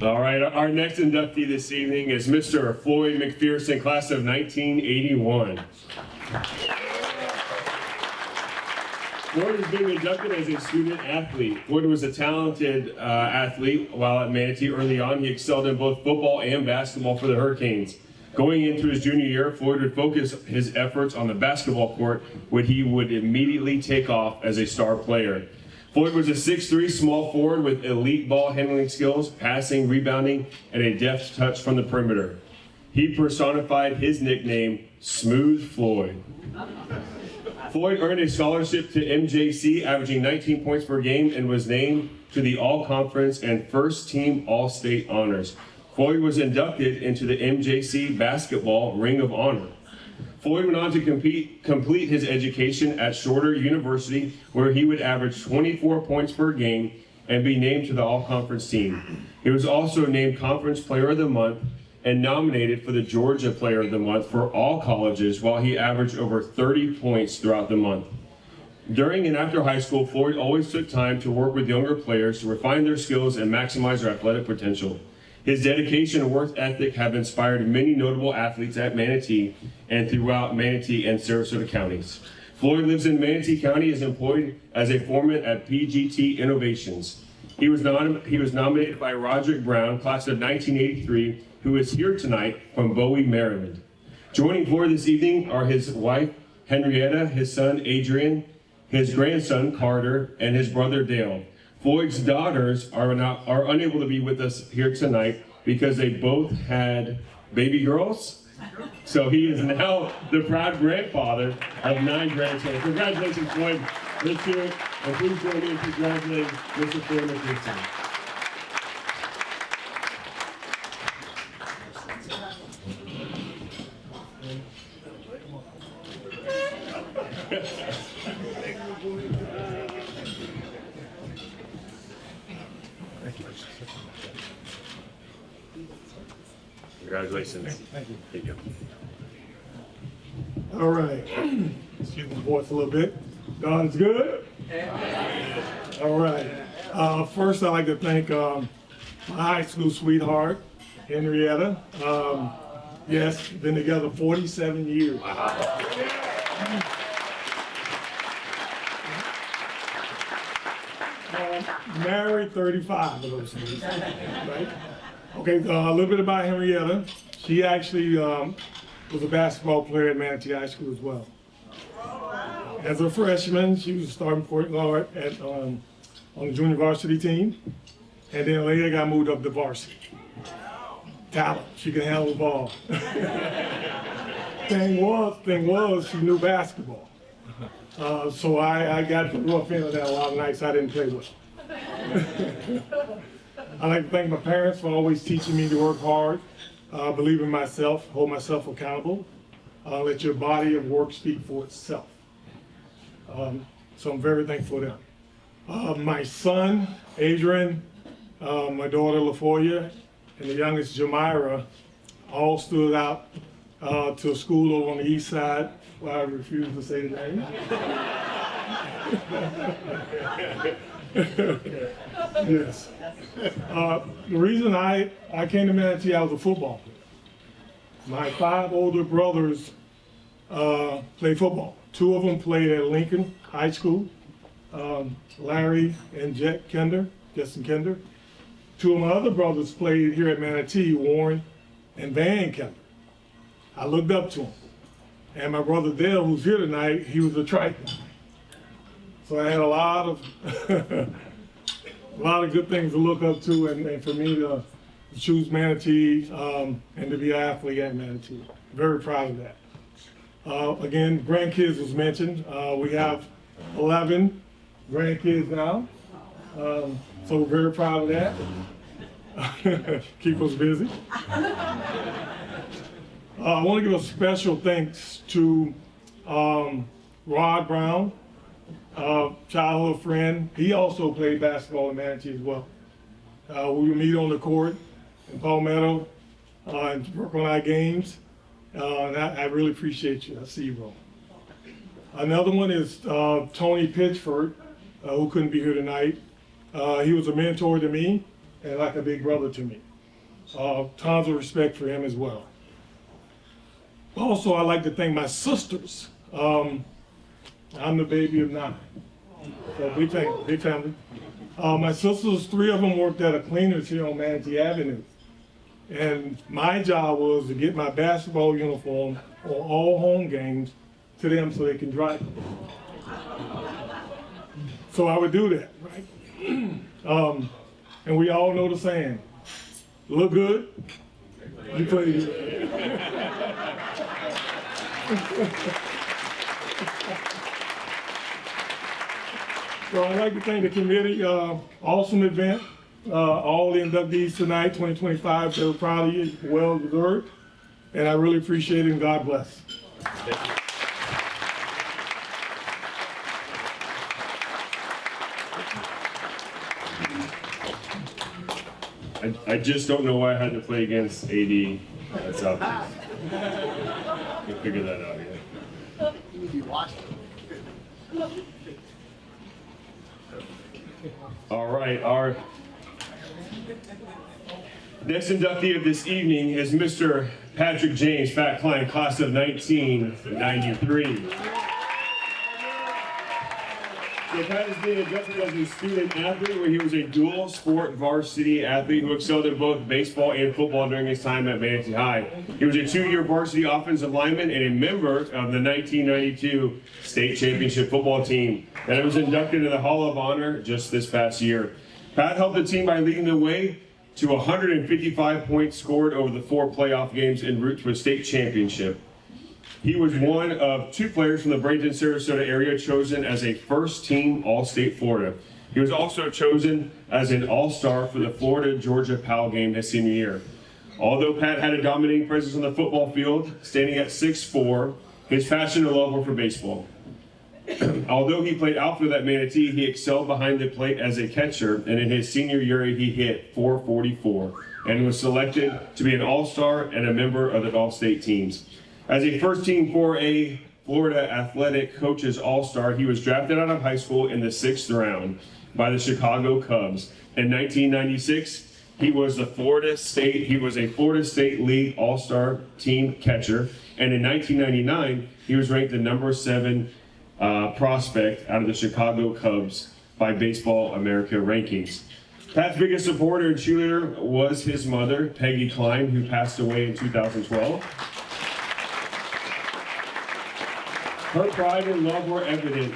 All right, our next inductee this evening is Mr. Floyd McPherson, class of 1981. Floyd is being inducted as a student athlete. Floyd was a talented athlete while at Manatee. Early on, he excelled in both football and basketball for the Hurricanes. Going into his junior year, Floyd would focus his efforts on the basketball court, where he would immediately take off as a star player. Floyd was a 6'3" small forward with elite ball handling skills, passing, rebounding, and a deft touch from the perimeter. He personified his nickname, Smooth Floyd. Floyd earned a scholarship to MJC, averaging 19 points per game, and was named to the All-Conference and First Team All-State honors. Floyd was inducted into the MJC Basketball Ring of Honor. Floyd went on to complete his education at Shorter University, where he would average 24 points per game and be named to the All-Conference team. He was also named Conference Player of the Month and nominated for the Georgia Player of the Month for all colleges, while he averaged over 30 points throughout the month. During and after high school, Floyd always took time to work with younger players to refine their skills and maximize their athletic potential. His dedication and work ethic have inspired many notable athletes at Manatee and throughout Manatee and Sarasota counties. Floyd lives in Manatee County, is employed as a foreman at PGT Innovations. He was nominated by Roderick Brown, class of 1983, who is here tonight from Bowie, Maryland. Joining Floyd this evening are his wife, Henrietta, his son, Adrian, his grandson, Carter, and his brother, Dale. Floyd's daughters are unable to be with us here tonight because they both had baby girls. So he is now the proud grandfather of 9 grandchildren. Congratulations, Floyd. Let's hear it. And please join me in congratulating Mr. Floyd McPherson. Congratulations. Thank you. There you go. All right. Excuse my voice a little bit. God is good. All right. First, I'd like to thank my high school sweetheart, Henrietta. Yes, been together 47 years. Married 35 of those years, right? Okay, a little bit about Henrietta. She actually was a basketball player at Manatee High School as well. As a freshman, she was a starting point guard on the junior varsity team, and then later got moved up to varsity. talent. She could handle the ball. Thing was, she knew basketball. So I got to grow up into that a lot of nights I didn't play with. I like to thank my parents for always teaching me to work hard, believe in myself, hold myself accountable, let your body of work speak for itself. So I'm very thankful for them. My son, Adrian, my daughter, LaFoya, and the youngest, Jamira, all stood out to a school over on the east side, where I refuse to say the name. Yes. The reason I came to Manatee, I was a football player. My 5 older brothers played football. 2 of them played at Lincoln High School, Larry and Justin Kender. 2 of my other brothers played here at Manatee, Warren and Van Kender. I looked up to them. And my brother Dale, who's here tonight, he was a Triton. So I had a lot of good things to look up to, and for me to choose Manatee and to be an athlete at Manatee. Very proud of that. Again, grandkids was mentioned. We have 11 grandkids now, so we're very proud of that. Keep us busy. I want to give a special thanks to Rod Brown, childhood friend. He also played basketball in Manatee as well. We would meet on the court in Palmetto and work on our games. And I really appreciate you. I see you, bro. Another one is Tony Pitchford, who couldn't be here tonight. He was a mentor to me and like a big brother to me. Tons of respect for him as well. Also, I'd like to thank my sisters. I'm the baby of 9. So big family. My sisters, 3 of them worked at a cleaners here on Manatee Avenue. And my job was to get my basketball uniform on all home games to them so they can drive. So I would do that, right? And we all know the saying, look good, you play good. So I'd like to thank the committee, awesome event. All the inductees tonight, 2025, they were probably well deserved. And I really appreciate it, and God bless. I just don't know why I had to play against AD at Southeast. We'll figure that out yet. All right, our next inductee of this evening is Mr. Patrick James, Pat Klein, class of 1993. So Pat is being inducted as a student athlete, where he was a dual sport varsity athlete who excelled in both baseball and football during his time at Manatee High. He was a 2-year varsity offensive lineman and a member of the 1992 state championship football team that was inducted into the Hall of Honor just this past year. Pat helped the team by leading the way to 155 points scored over the 4 playoff games en route to a state championship. He was one of 2 players from the Bradenton-Sarasota area chosen as a first-team All-State Florida. He was also chosen as an All-Star for the Florida-Georgia PAL game his senior year. Although Pat had a dominating presence on the football field, standing at 6'4", his passion and love were for baseball. Although he played outfield at Manatee, he excelled behind the plate as a catcher, and in his senior year he hit .444 and was selected to be an All-Star and a member of the All-State teams. As a first-team 4A Florida Athletic Coaches All-Star, he was drafted out of high school in the 6th round by the Chicago Cubs. In 1996, he was a Florida State League All-Star team catcher, and in 1999, he was ranked the number 7 prospect out of the Chicago Cubs by Baseball America rankings. Pat's biggest supporter and cheerleader was his mother, Peggy Klein, who passed away in 2012. Her pride and love were evident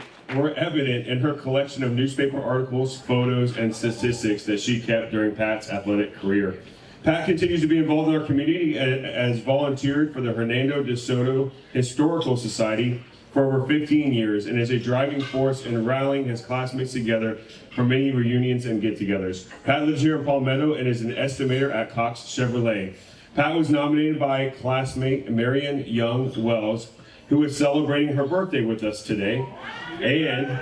in her collection of newspaper articles, photos, and statistics that she kept during Pat's athletic career. Pat continues to be involved in our community as volunteered for the Hernando de Soto Historical Society for over 15 years and is a driving force in rallying his classmates together for many reunions and get-togethers. Pat lives here in Palmetto and is an estimator at Cox Chevrolet. Pat was nominated by classmate Marion Young Wells, who is celebrating her birthday with us today. And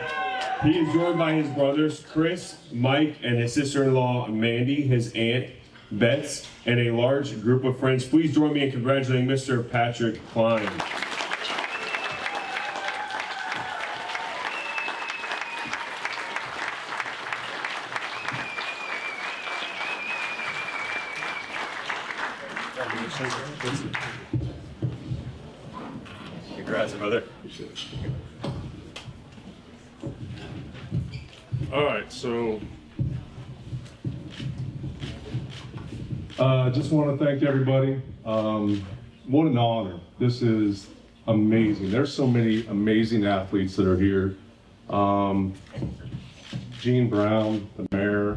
he is joined by his brothers Chris, Mike, and his sister-in-law Mandy, his aunt Bets, and a large group of friends. Please join me in congratulating Mr. Patrick Klein. Congrats, brother. All right, so just want to thank everybody. What an honor. This is amazing. There's so many amazing athletes that are here. Gene Brown, the mayor,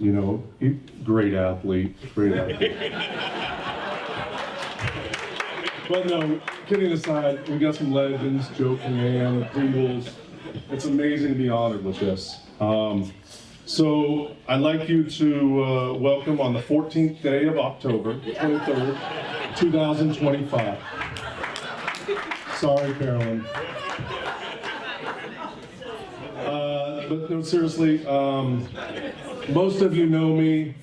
you know, great athlete, great athlete. But no, kidding aside, we got some legends, Joe Cannan, the Pringles. It's amazing to be honored with this. So I'd like you to welcome on the 14th day of October, 23rd, 2025. Sorry, Carolyn. But no, seriously, most of you know me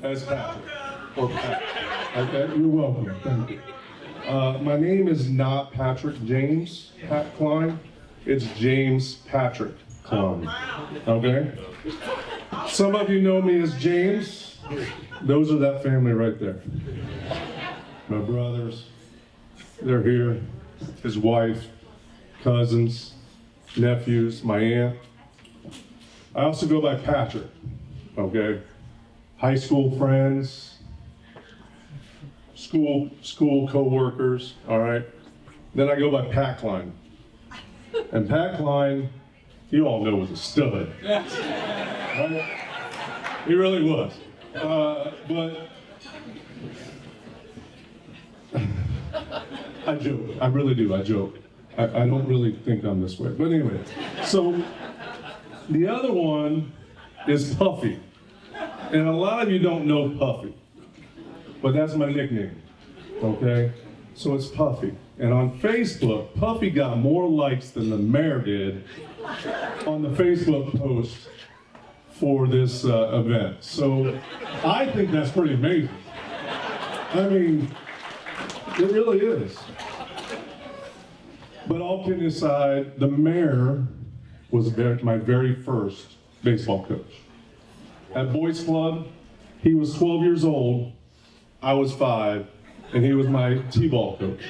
as Patrick, or Pat. Okay, you're welcome, thank you. My name is not Patrick James Pat Klein, it's James Patrick Klein, okay? Some of you know me as James. Those are that family right there. My brothers, they're here. His wife, cousins, nephews, my aunt. I also go by Patrick, okay? High school friends, school co-workers, all right? Then I go by Pat Klein. And Pat Klein, you all know, was a stud. Right? He really was. But I joke. I really do. I joke. I don't really think I'm this way. But anyway, so the other one is Puffy. And a lot of you don't know Puffy, but that's my nickname, okay? So it's Puffy. And on Facebook, Puffy got more likes than the mayor did on the Facebook post for this event. So I think that's pretty amazing. I mean, it really is. But all kidding aside, the mayor was my very first baseball coach. At Boys Club, he was 12 years old, I was 5, and he was my T-ball coach.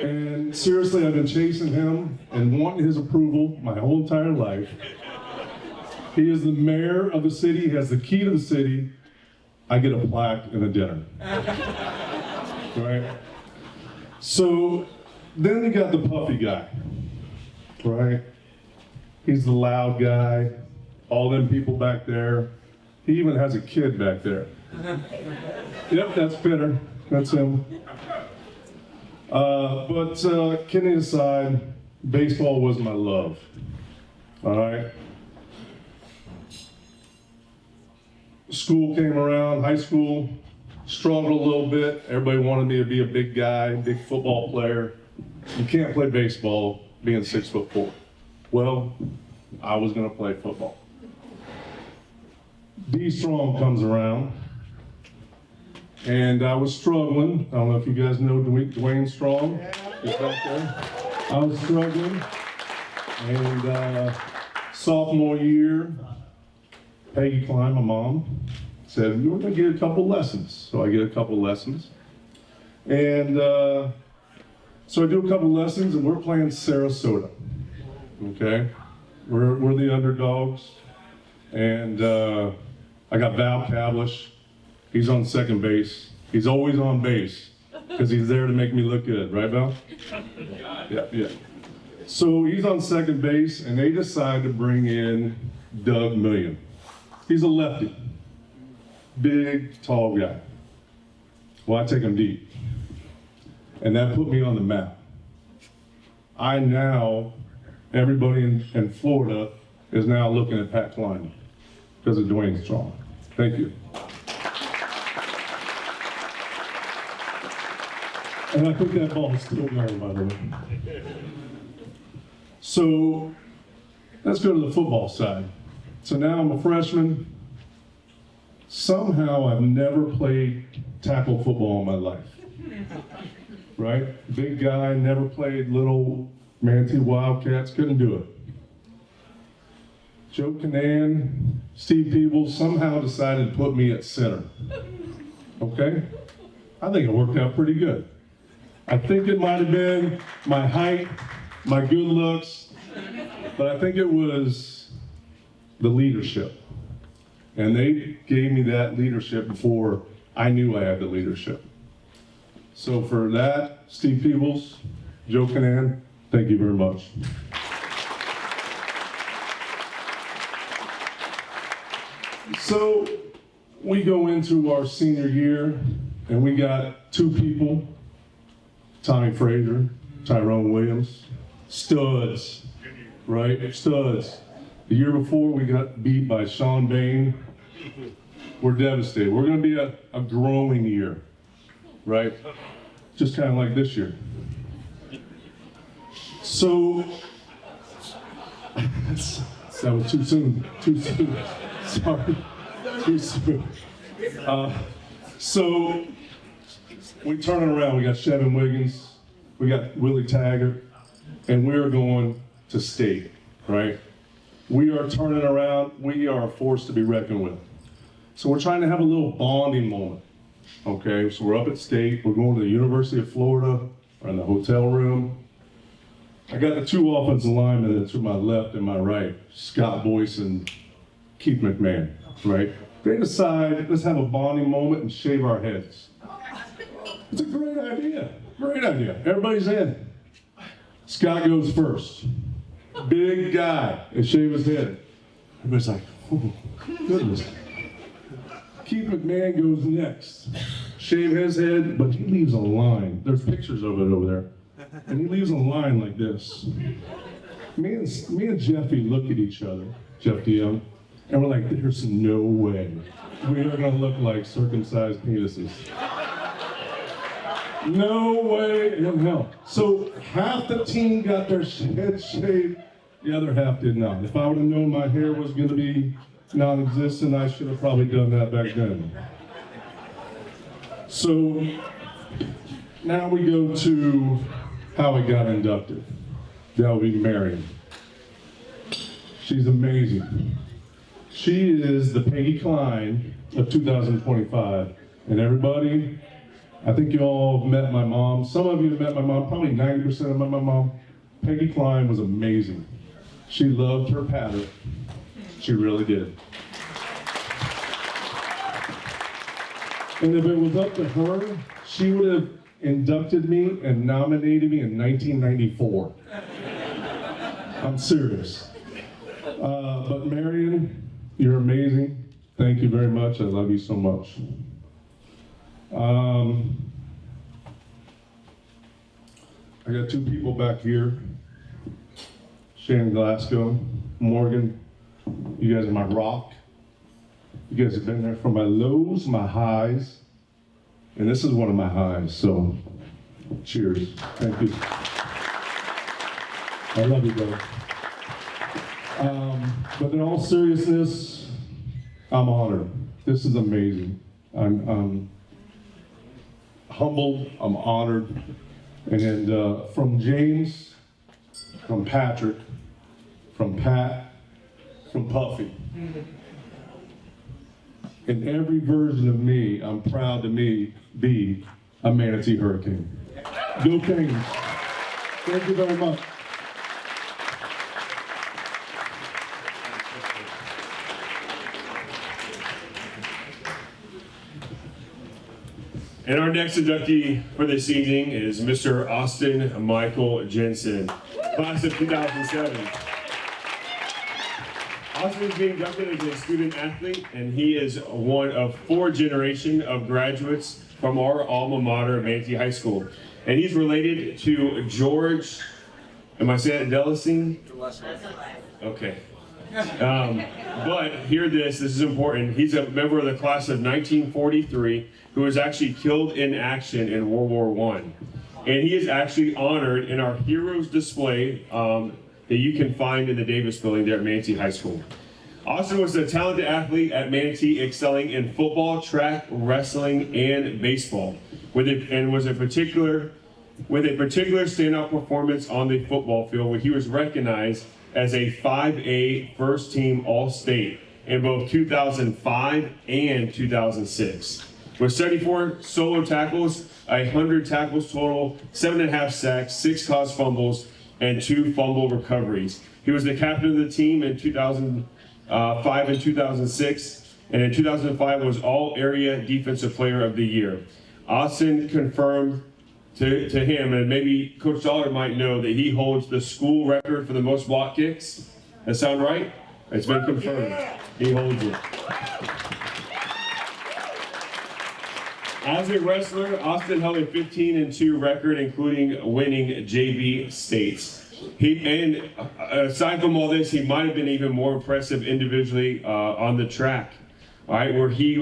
And seriously, I've been chasing him and wanting his approval my whole entire life. He is the mayor of the city, he has the key to the city. I get a plaque and a dinner. Right? So then you got the Puffy guy, right? He's the loud guy, all them people back there. He even has a kid back there. Yep, that's Peter. That's him. But kidding aside, baseball was my love. All right. School came around, high school, struggled a little bit. Everybody wanted me to be a big guy, big football player. You can't play baseball being 6'4". Well, I was gonna play football. D Strong comes around, and I was struggling. I don't know if you guys know Dwayne Strong. He's back there. I was struggling, and sophomore year, Peggy Klein, my mom, said, "You're gonna get a couple lessons." So I get a couple lessons, and so I do a couple lessons, and we're playing Sarasota. Okay, we're the underdogs, and I got Val Kablish. He's on second base. He's always on base because he's there to make me look good, right, Val? Yeah. So he's on second base, and they decide to bring in Doug Million. He's a lefty, big, tall guy. Well, I take him deep. And that put me on the map. Everybody in Florida is now looking at Pat Klein because of Dwayne Strong. Thank you. And I think that ball is still there, by the way. So let's go to the football side. So now I'm a freshman. Somehow I've never played tackle football in my life. Right? Big guy, never played little Manatee Wildcats, couldn't do it. Joe Canan, Steve Peebles somehow decided to put me at center. Okay? I think it worked out pretty good. I think it might have been my height, my good looks, but I think it was the leadership. And they gave me that leadership before I knew I had the leadership. So for that, Steve Peebles, Joe Canan, thank you very much. So we go into our senior year, and we got two people, Tommy Frazier, Tyrone Williams, studs, right? Studs. The year before, we got beat by Sean Bain. We're devastated. We're going to be a growing year, right? Just kind of like this year. So, that was too soon. Too soon. Sorry. Too soon. So, we turn it around. We got Shevin Wiggins. We got Willie Taggart. And we're going to state, right? We are turning around. We are a force to be reckoned with. So we're trying to have a little bonding moment. Okay, so we're up at state. We're going to the University of Florida. We're in the hotel room. I got the two offensive linemen that's to my left and my right, Scott Boyce and Keith McMahon, right? They decide, let's have a bonding moment and shave our heads. It's a great idea. Great idea. Everybody's in. Scott goes first. Big guy, and shave his head. Everybody's like, oh, goodness. Keith McMahon goes next. Shave his head, but he leaves a line. There's pictures of it over there. And he leaves a line like this. Me and Jeffy look at each other, Jeff DeYoung, and we're like, there's no way we are gonna look like circumcised penises. No way in hell. So half the team got their head shaved, the other half did not. If I would have known my hair was gonna be non-existent, I should have probably done that back then. So now we go to how we got inducted. That would be Marion. She's amazing. She is the Peggy Klein of 2025. And everybody, I think you all have met my mom. Some of you have met my mom, probably 90% have met my mom. Peggy Klein was amazing. She loved her pattern. She really did. And if it was up to her, she would have inducted me and nominated me in 1994. I'm serious. But Marion, you're amazing. Thank you very much. I love you so much. I got two people back here. Shannon Glasgow, Morgan. You guys are my rock. You guys have been there for my lows, my highs, and this is one of my highs, so cheers. Thank you. I love you, brother. But in all seriousness, I'm honored. This is amazing. I'm humbled, I'm honored. And from James, from Patrick, from Pat, from Puffy. In every version of me, I'm proud to be a Manatee Hurricane. Go Canes. Thank you very much. And our next inductee for this evening is Mr. Austin Michael Jensen, class of 2007. Austin is being inducted as a student athlete, and he is one of 4 generations of graduates from our alma mater, Manatee High School. And he's related to George, am I saying it, Delacine? Okay. But hear this is important. He's a member of the class of 1943 who was actually killed in action in World War I. And he is actually honored in our Heroes display that you can find in the Davis building there at Manatee High School. Austin was a talented athlete at Manatee, excelling in football, track, wrestling, and baseball, with a particular standout performance on the football field, where he was recognized as a 5A first team All-State in both 2005 and 2006. With 74 solo tackles, 100 tackles total, 7.5 sacks, 6 caused fumbles, and 2 fumble recoveries. He was the captain of the team in 2005 and 2006, and in 2005 was All-Area Defensive Player of the Year. Austin confirmed to him, and maybe Coach Dollar might know, that he holds the school record for the most block kicks. That sound right? It's been confirmed. He holds it. As a wrestler, Austin held a 15-2 record, including winning JV states. And aside from all this, he might have been even more impressive individually on the track. All right, where he,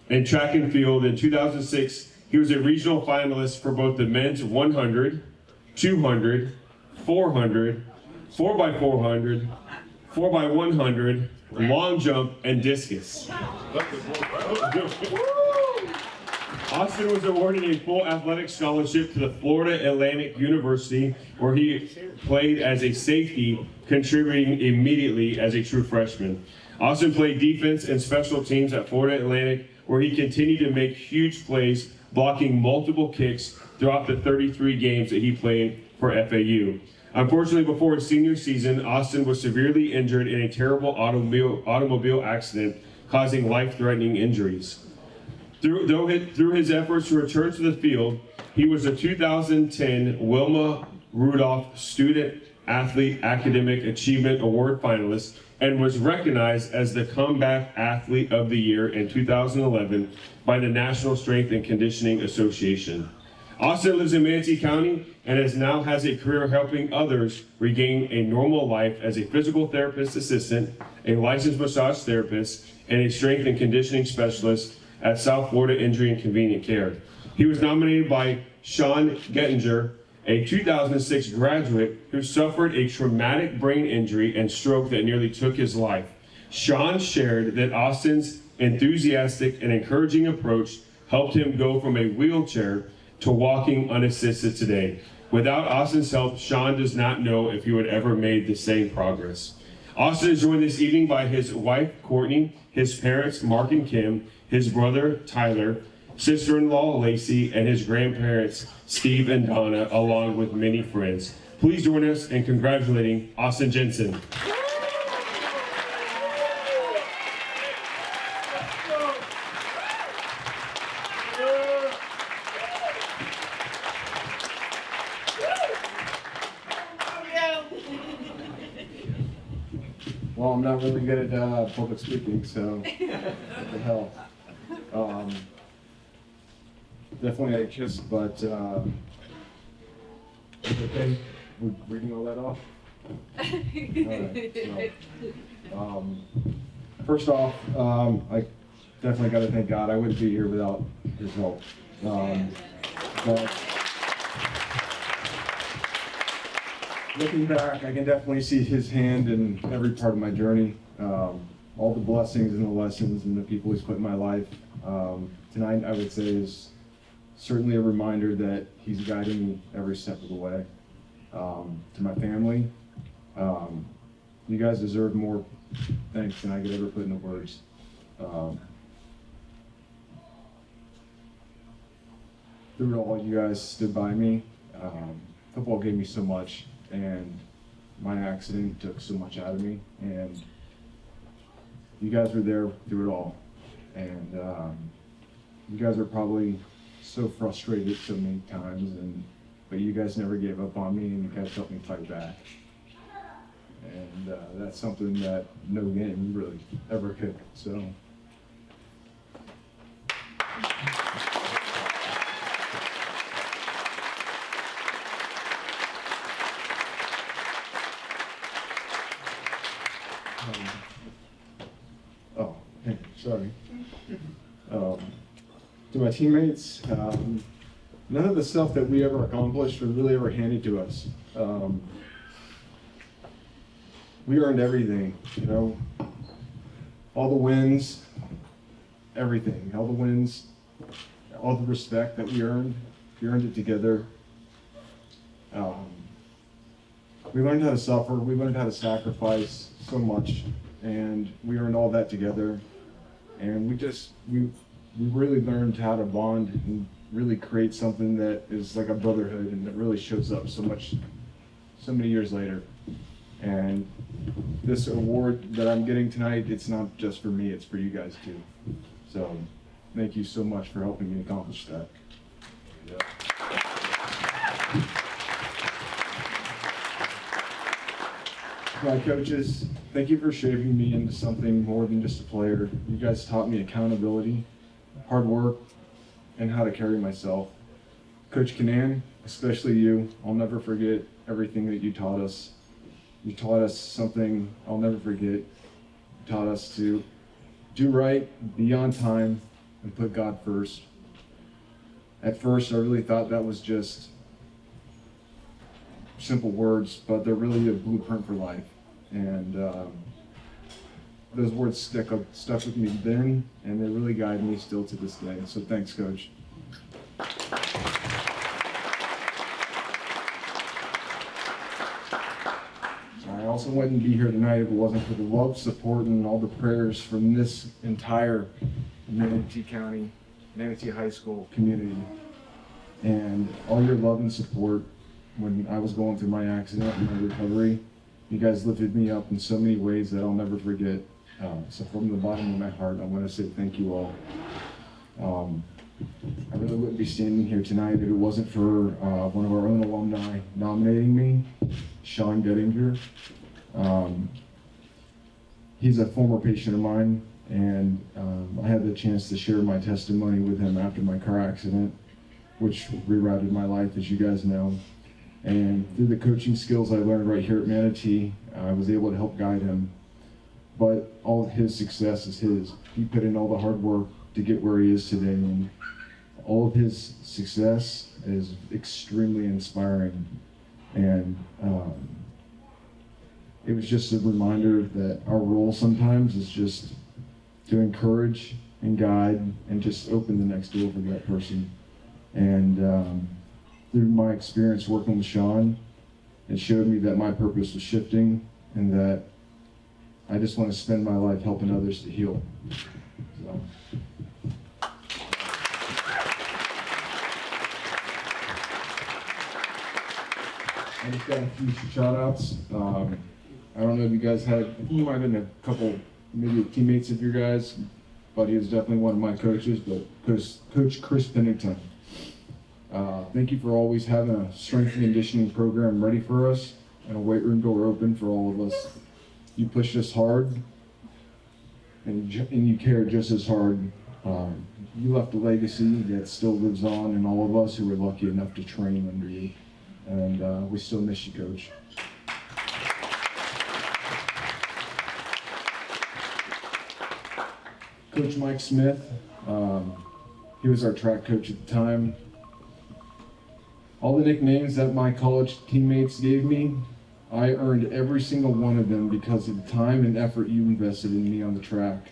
in track and field in 2006, he was a regional finalist for both the men's 100, 200, 400, 4x400, 4x100, long jump, and discus. Austin was awarded a full athletic scholarship to the Florida Atlantic University, where he played as a safety, contributing immediately as a true freshman. Austin played defense and special teams at Florida Atlantic, where he continued to make huge plays, blocking multiple kicks throughout the 33 games that he played for FAU. Unfortunately, before his senior season, Austin was severely injured in a terrible automobile accident, causing life-threatening injuries. Through his efforts to return to the field, he was a 2010 Wilma Rudolph Student Athlete Academic Achievement Award finalist and was recognized as the Comeback Athlete of the Year in 2011 by the National Strength and Conditioning Association. Austin lives in Manatee County and now has a career helping others regain a normal life as a physical therapist assistant, a licensed massage therapist, and a strength and conditioning specialist at South Florida Injury and Convenient Care. He was nominated by Sean Gettinger, a 2006 graduate who suffered a traumatic brain injury and stroke that nearly took his life. Sean shared that Austin's enthusiastic and encouraging approach helped him go from a wheelchair to walking unassisted today. Without Austin's help, Sean does not know if he would ever made the same progress. Austin is joined this evening by his wife, Courtney, his parents, Mark and Kim, his brother, Tyler, sister-in-law, Lacey, and his grandparents, Steve and Donna, along with many friends. Please join us in congratulating Austin Jensen. Well, I'm not really good at public speaking, so what the hell. Definitely anxious, but okay with reading all that off. Alright, so, first off, I definitely got to thank God. I wouldn't be here without His help. But looking back, I can definitely see His hand in every part of my journey. All the blessings and the lessons and the people He's put in my life. Tonight, I would say, is certainly a reminder that He's guiding me every step of the way. To my family, you guys deserve more thanks than I could ever put into words. Through it all, you guys stood by me. Football gave me so much, and my accident took so much out of me, and you guys were there through it all. And you guys are probably so frustrated so many times, but you guys never gave up on me, and you guys helped me fight back. And that's something that no game really ever could. So. Sorry. To my teammates, none of the stuff that we ever accomplished was really ever handed to us. We earned everything, you know, all the wins, everything, all the wins, all the respect that we earned it together. We learned how to suffer, we learned how to sacrifice so much, and we earned all that together. And we really learned how to bond and really create something that is like a brotherhood and that really shows up so many years later. And this award that I'm getting tonight, it's not just for me, it's for you guys too. So thank you so much for helping me accomplish that. My coaches, thank you for shaping me into something more than just a player. You guys taught me accountability, hard work, and how to carry myself. Coach Canan, especially you, I'll never forget everything that you taught us. You taught us something I'll never forget. You taught us to do right, be on time, and put God first. At first, I really thought that was just simple words, but they're really a blueprint for life. And those words stuck with me then, and they really guide me still to this day. So thanks, Coach. I also wouldn't be here tonight if it wasn't for the love, support, and all the prayers from this entire Manatee County, Manatee High School community, and all your love and support when I was going through my accident and my recovery. You guys lifted me up in so many ways that I'll never forget. So from the bottom of my heart, I want to say thank you all. I really wouldn't be standing here tonight if it wasn't for one of our own alumni nominating me, Sean Gettinger. He's a former patient of mine, and I had the chance to share my testimony with him after my car accident, which rerouted my life, as you guys know. And through the coaching skills I learned right here at Manatee, I was able to help guide him. But all of his success is his. He put in all the hard work to get where he is today, and all of his success is extremely inspiring. And it was just a reminder that our role sometimes is just to encourage and guide and just open the next door for that person. And through my experience working with Sean, it showed me that my purpose was shifting and that I just want to spend my life helping others to heal. So. I just got a few shout outs. I don't know if you guys had, I think you might have been a couple, maybe teammates of your guys, but he was definitely one of my coaches, but Coach Chris Pennington. Thank you for always having a strength and conditioning program ready for us and a weight room door open for all of us. You pushed us hard, and you cared just as hard. You left a legacy that still lives on in all of us who were lucky enough to train under you. And we still miss you, Coach. Coach Mike Smith, he was our track coach at the time. All the nicknames that my college teammates gave me, I earned every single one of them because of the time and effort you invested in me on the track.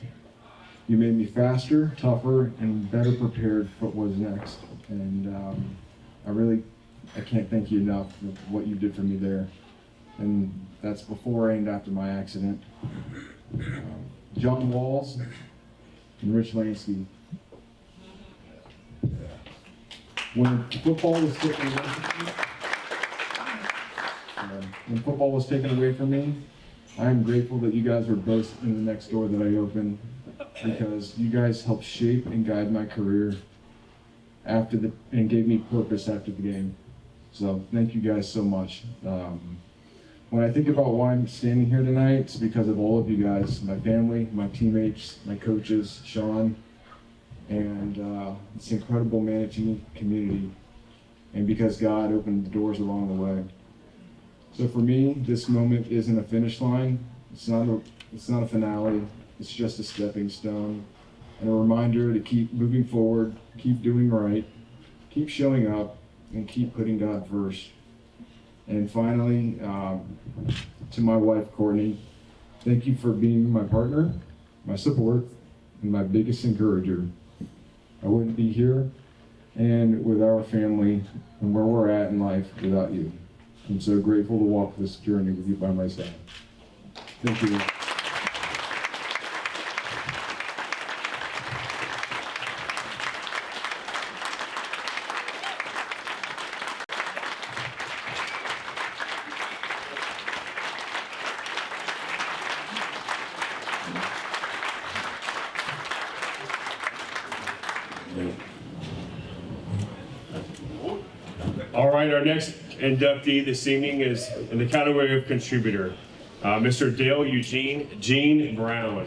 You made me faster, tougher, and better prepared for what was next. And I can't thank you enough for what you did for me there. And that's before and after my accident. John Walls and Rich Lansky. When football was taken away from me, I am grateful that you guys were both in the next door that I opened, because you guys helped shape and guide my career and gave me purpose after the game. So thank you guys so much. when I think about why I'm standing here tonight, it's because of all of you guys, my family, my teammates, my coaches, Sean, and this incredible Manatee community, and because God opened the doors along the way. So for me, this moment isn't a finish line. It's not a finale. It's just a stepping stone and a reminder to keep moving forward, keep doing right, keep showing up, and keep putting God first. And finally, to my wife, Courtney, thank you for being my partner, my support, and my biggest encourager. I wouldn't be here and with our family and where we're at in life without you. I'm so grateful to walk this journey with you by my side. Thank you. All right, our next inductee this evening is in the category of contributor, Mr. Dale Gene Brown.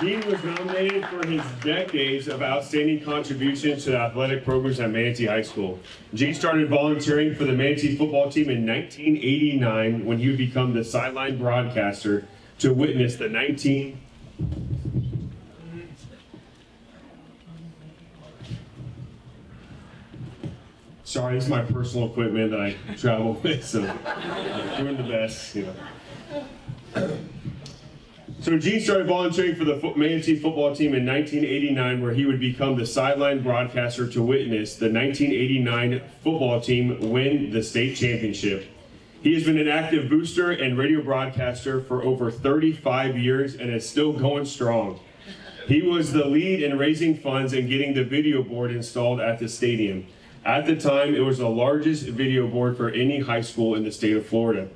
Gene was nominated for his decades of outstanding contributions to the athletic programs at Manatee High School. Gene started volunteering for the Manatee football team in 1989 when he would become the sideline broadcaster to witness the Sorry, this is my personal equipment that I travel with, so doing the best, you know. So Gene started volunteering for the Manatee football team in 1989, where he would become the sideline broadcaster to witness the 1989 football team win the state championship. He has been an active booster and radio broadcaster for over 35 years and is still going strong. He was the lead in raising funds and getting the video board installed at the stadium. At the time, it was the largest video board for any high school in the state of Florida.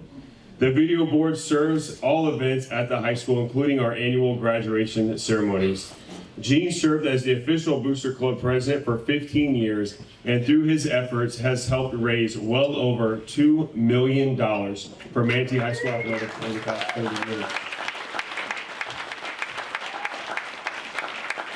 The video board serves all events at the high school, including our annual graduation ceremonies. Gene served as the official Booster Club president for 15 years, and through his efforts has helped raise well over $2 million for Manatee High School athletics over the past 30 years.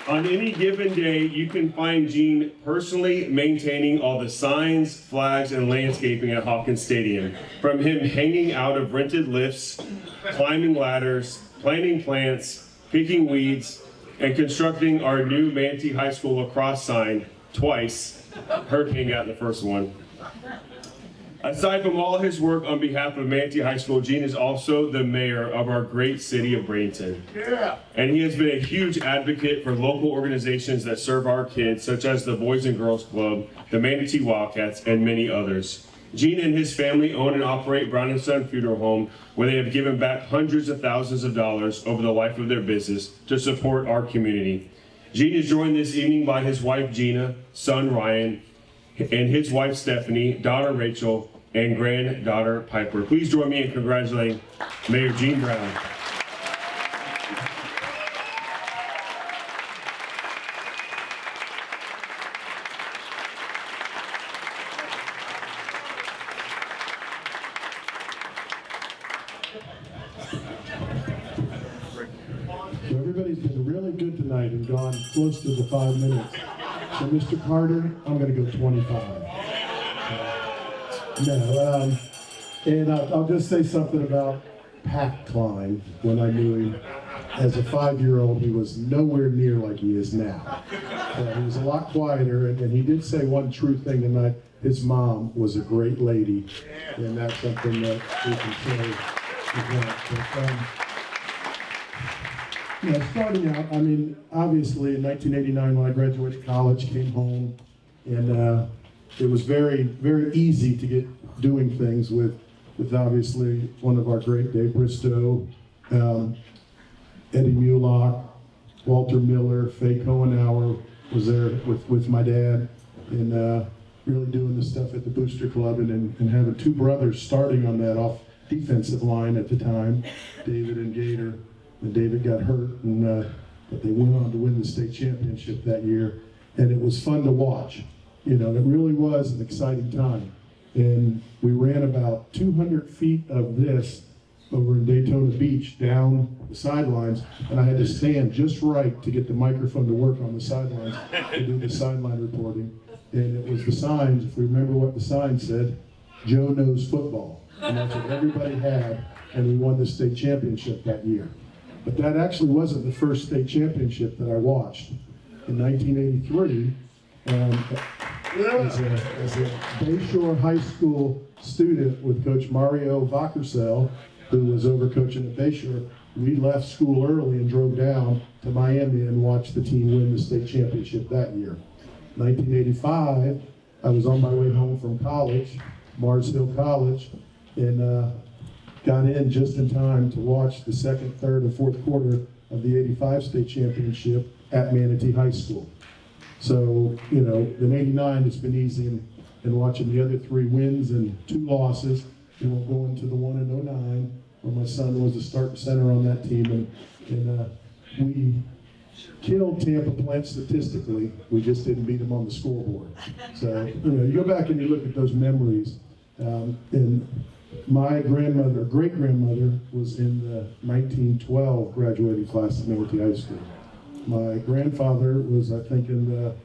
On any given day, you can find Gene personally maintaining all the signs, flags, and landscaping at Hawkins Stadium. From him hanging out of rented lifts, climbing ladders, planting plants, picking weeds, and constructing our new Manatee High School lacrosse sign twice. Hurt hang out the first one. Aside from all his work on behalf of Manatee High School, Gene is also the mayor of our great city of Bradenton. Yeah. And he has been a huge advocate for local organizations that serve our kids, such as the Boys and Girls Club, the Manatee Wildcats, and many others. Gene and his family own and operate Brown & Son Funeral Home, where they have given back hundreds of thousands of dollars over the life of their business to support our community. Gene is joined this evening by his wife Gina, son Ryan, and his wife Stephanie, daughter Rachel, and granddaughter Piper. Please join me in congratulating Mayor Gene Brown. So everybody's been really good tonight and gone close to the 5 minutes. So Mr. Carter, I'm going to go 25. And I'll just say something about Pat Klein. When I knew him as a 5-year-old, he was nowhere near like he is now. He was a lot quieter, and he did say one true thing tonight. His mom was a great lady, and that's something that we can say. Starting out, I mean, obviously in 1989 when I graduated college, came home, and it was very, very easy to get doing things with obviously one of our great Dave Bristow, Eddie Mulock, Walter Miller, Faye Cohenauer was there with my dad, and really doing the stuff at the Booster Club, and having two brothers starting on that off defensive line at the time, David and Gator. And David got hurt, and but they went on to win the state championship that year, and it was fun to watch. You know, it really was an exciting time. And we ran about 200 feet of this over in Daytona Beach down the sidelines, and I had to stand just right to get the microphone to work on the sidelines to do the sideline reporting. And it was the signs, if we remember what the sign said, Joe knows football. And that's what everybody had, and we won the state championship that year. But that actually wasn't the first state championship that I watched. In 1983, as a Bayshore High School student with Coach Mario Vacarsel, who was over coaching at Bayshore, we left school early and drove down to Miami and watched the team win the state championship that year. 1985, I was on my way home from college, Mars Hill College, and got in just in time to watch the second, third, and fourth quarter of the '85 state championship at Manatee High School. So, you know, in '89, it's been easy in watching the other 3 wins and 2 losses. We won't go into the one in '09, where my son was the starting center on that team, and we killed Tampa Plant statistically. We just didn't beat them on the scoreboard. So, you know, you go back and you look at those memories, and my grandmother, great-grandmother, was in the 1912 graduating class at Manatee High School. My grandfather was, I think, in the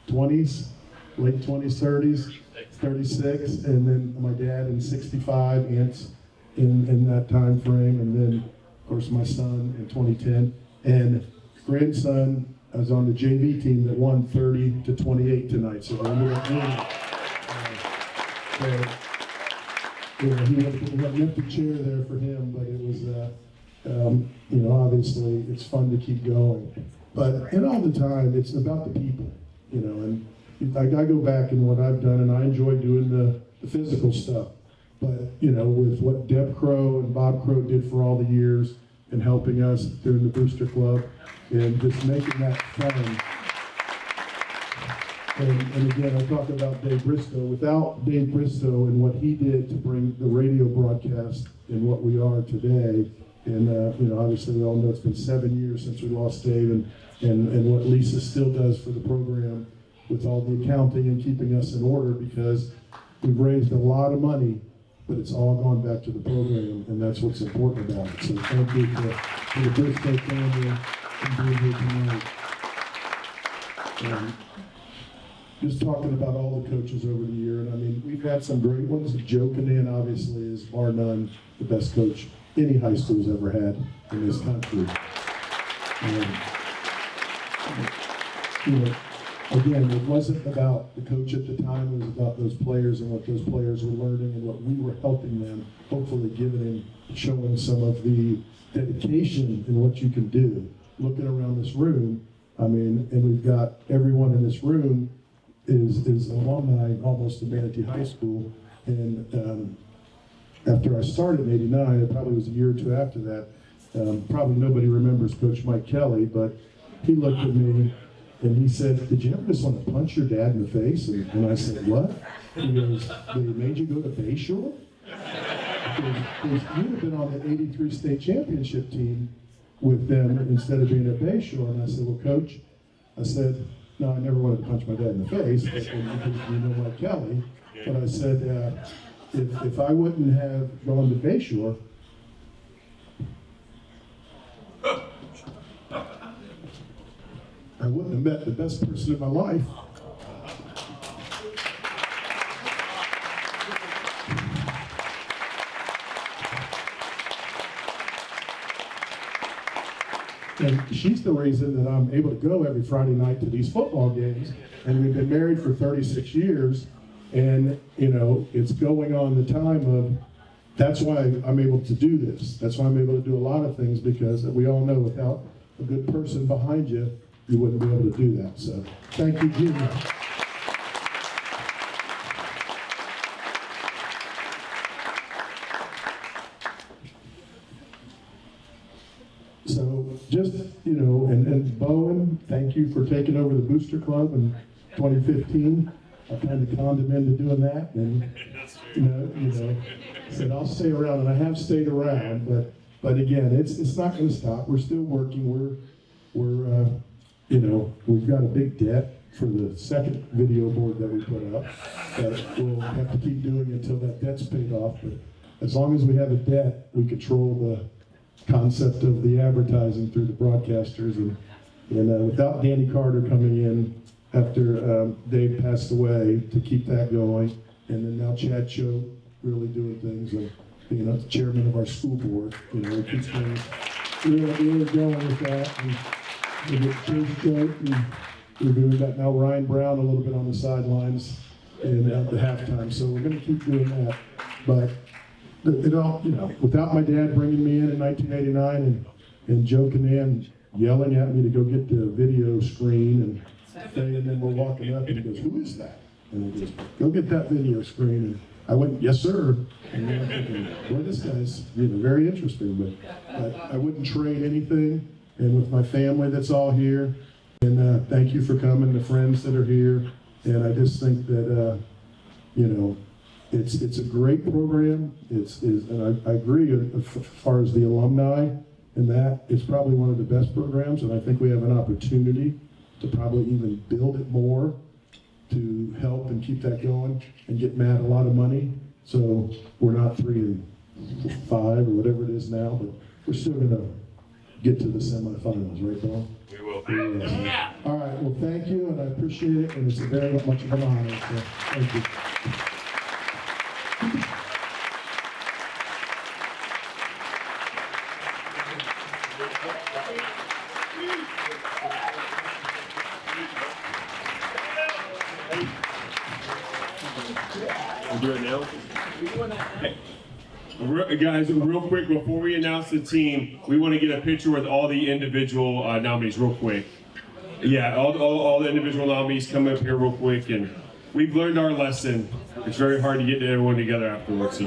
20s, late 20s, 30s, 36, and then my dad in 65, aunts in that time frame, and then, of course, my son in 2010. And grandson was on the JV team that won 30-28 tonight, so they ended up winning. He had an empty chair there for him, but it was, you know, obviously it's fun to keep going. But in all the time, it's about the people, you know, and I go back and what I've done, and I enjoy doing the physical stuff. But, you know, with what Deb Crow and Bob Crow did for all the years and helping us during the Booster Club and just making that fun. And again, I talk about Dave Bristow. Without Dave Bristow and what he did to bring the radio broadcast in what we are today, and you know, obviously we all know it's been 7 years since we lost Dave, and what Lisa still does for the program with all the accounting and keeping us in order, because we've raised a lot of money, but it's all gone back to the program, and that's what's important about it. So thank you to the Bristow family for being here tonight. Just talking about all the coaches over the year, and I mean, we've had some great ones. Joe Canan obviously is, bar none, the best coach any high school's ever had in this country. You know, again, it wasn't about the coach at the time, it was about those players and what those players were learning and what we were helping them, hopefully giving and showing some of the dedication in what you can do. Looking around this room, I mean, and we've got everyone in this room is alumni almost of Manatee High School, and after I started in '89, it probably was a year or 2 after that, probably nobody remembers Coach Mike Kelly, but he looked at me and he said, "Did you ever just want to punch your dad in the face?" And I said, "What?" He goes, "They made you go to Bayshore?" Because you'd have been on the '83 state championship team with them instead of being at Bayshore. And I said, "Well, Coach," I said, "no, I never wanted to punch my dad in the face, because you know Mike Kelly." But I said, if I wouldn't have gone to Bayshore, I wouldn't have met the best person in my life. And she's the reason that I'm able to go every Friday night to these football games. And we've been married for 36 years. And, you know, it's going on the time of, that's why I'm able to do this. That's why I'm able to do a lot of things, because we all know without a good person behind you, you wouldn't be able to do that. So thank you, Junior. So just, you know, and Bowen, thank you for taking over the Booster Club in 2015. I kind of conned him into doing that, and you know, said I'll stay around, and I have stayed around. But again, it's not going to stop. We're still working. We're you know, we've got a big debt for the second video board that we put up. That we'll have to keep doing until that debt's paid off. But as long as we have a debt, we control the concept of the advertising through the broadcasters. And without Danny Carter coming in after Dave passed away to keep that going, and then now Chad Choate really doing things, and being the chairman of our school board, we keep things really going with that. And we get Chase Choate, and we're doing that now. Ryan Brown a little bit on the sidelines and at the halftime, so we're going to keep doing that. But without my dad bringing me in 1989 and Joe Canan yelling at me to go get the video screen, and then we're walking up and he goes, "Who is that?" And he goes, "Go get that video screen." And I went, "Yes, sir." And then I'm thinking, boy, this guy's very interesting, but I wouldn't trade anything. And with my family that's all here, and thank you for coming, the friends that are here. And I just think that, it's a great program. And I agree as far as the alumni and that, it's probably one of the best programs. And I think we have an opportunity to probably even build it more to help and keep that going and get Matt a lot of money. So we're not 3 and 5 or whatever it is now, but we're still going to get to the semifinals, right, Paul? We will. Yeah. All right, well, thank you, and I appreciate it, and it's very much of an honor, so thank you. We'll do it now. Guys, real quick, before we announce the team, we want to get a picture with all the individual nominees real quick. Yeah, all the individual nominees come up here real quick, and we've learned our lesson. It's very hard to get everyone together afterwards.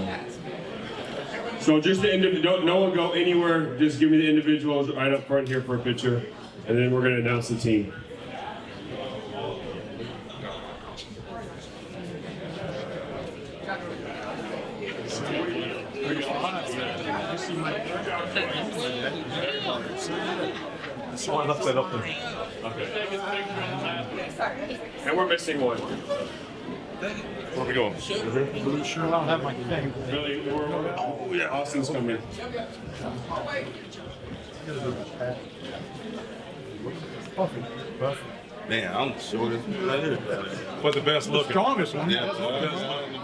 So just no one go anywhere, just give me the individuals right up front here for a picture, and then we're going to announce the team. So I left that up there. Okay. And we're missing one. Where are we going? Sure, I don't have my thing. Really? Oh, yeah. Austin's coming. Man, I'm the shortest right here. But the best looking. Strongest one. Yeah,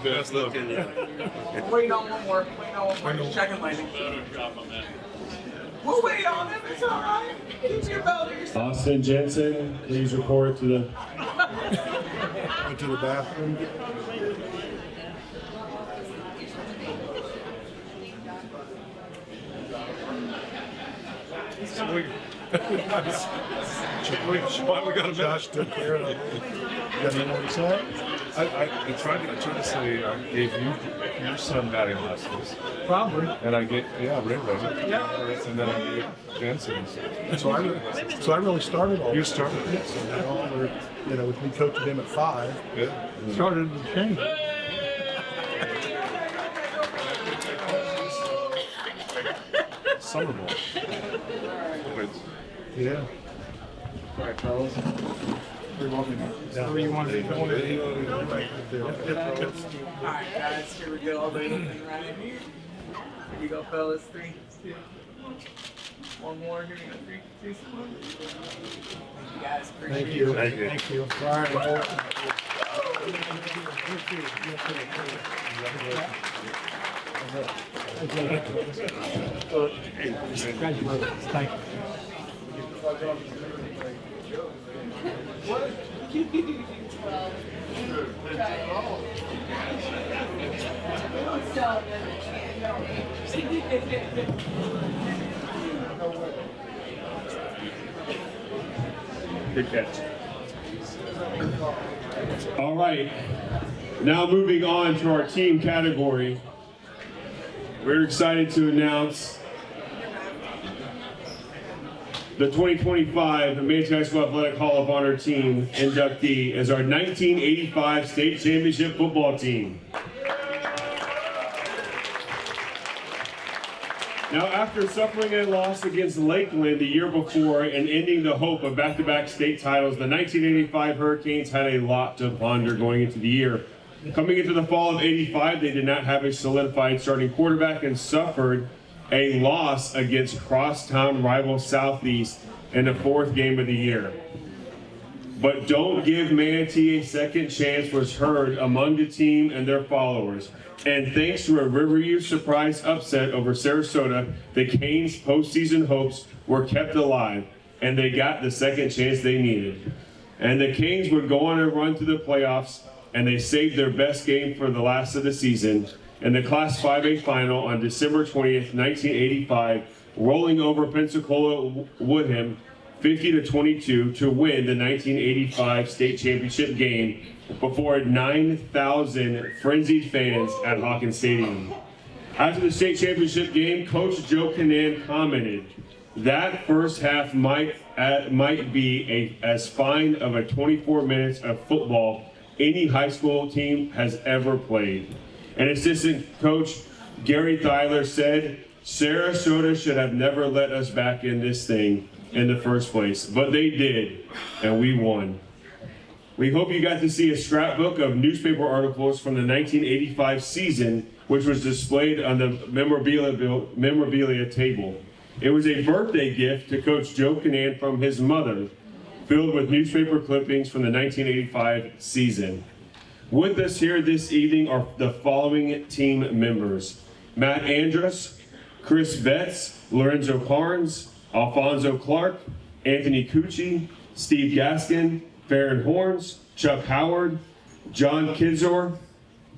the best looking. Wait on one more. Second landing. We'll wait on it. It's all right. Keep your belt to yourself. Austin Jensen, please report to the... Went to the bathroom. We got a Josh took care of it. You got anything to say? I tried to say I gave your son batting lessons. Probably. And I gave, Ray. Yeah. And then I gave Jensen's. So I really started all You this. started it. So now we're, with me coaching him at 5. Yeah. Started to change. Summer ball. Yeah. All right, fellas. You're welcome. Where you want to go? All right, guys. Here we go. All the way looking right in here. Here you go, fellas. 3, 2. One more. Here we go. 3, 2, 1. Thank you, guys. Appreciate Thank you. it. Thank you. All right. Congratulations. Thank you. Good catch. All right. Now moving on to our team category. We're excited to announce the 2025 Manatee High School Athletic Hall of Honor team inductee as our 1985 state championship football team. Now, after suffering a loss against Lakeland the year before and ending the hope of back-to-back state titles, the 1985 Hurricanes had a lot to ponder going into the year. Coming into the fall of '85, they did not have a solidified starting quarterback and suffered a loss against crosstown rival Southeast in the fourth game of the year. But don't give Manatee a second chance was heard among the team and their followers. And thanks to a Riverview surprise upset over Sarasota, the Canes' postseason hopes were kept alive, and they got the second chance they needed. And the Canes would go on a run to the playoffs, and they saved their best game for the last of the season in the Class 5A final on December 20th, 1985, rolling over Pensacola Woodham 50-22 to win the 1985 state championship game before 9,000 frenzied fans at Hawkins Stadium. After the state championship game, Coach Joe Canan commented, "That first half might be as fine of a 24 minutes of football any high school team has ever played." And assistant coach Gary Thyler said, "Sarasota should have never let us back in this thing in the first place, but they did, and we won." We hope you got to see a scrapbook of newspaper articles from the 1985 season, which was displayed on the memorabilia table. It was a birthday gift to Coach Joe Canan from his mother, filled with newspaper clippings from the 1985 season. With us here this evening are the following team members: Matt Andrus, Chris Betts, Lorenzo Carnes, Alfonso Clark, Anthony Cucci, Steve Gaskin, Farron Horns, Chuck Howard, John Kidzor,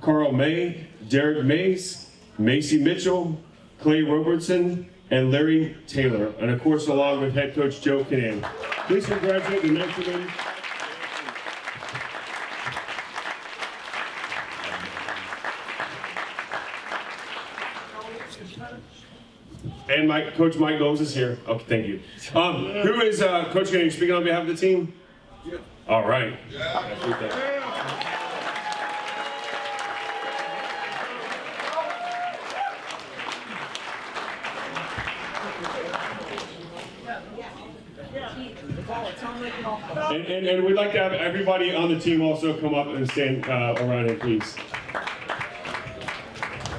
Carl May, Derek Mays, Macy Mitchell, Clay Robertson, and Larry Taylor, and of course along with head coach Joe Canan. Please congratulate the Mentormen. And Coach Mike Knowles is here. Okay, thank you. Who is Coach Canan speaking on behalf of the team? Yeah. All right. And we'd like to have everybody on the team also come up and stand around here, please.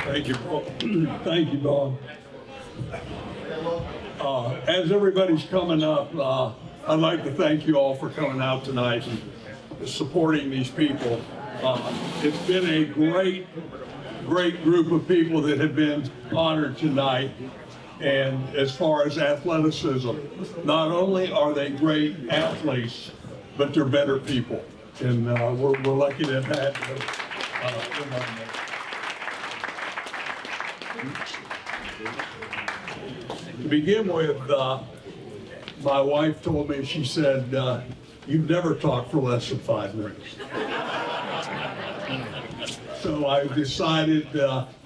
Thank you, Paul. Thank you, Bob. As everybody's coming up, I'd like to thank you all for coming out tonight and supporting these people. It's been a great group of people that have been honored tonight. And as far as athleticism, not only are they great athletes, but they're better people. And we're lucky to have had them. To begin with, my wife told me, she said, "You've never talked for less than 5 minutes." So I decided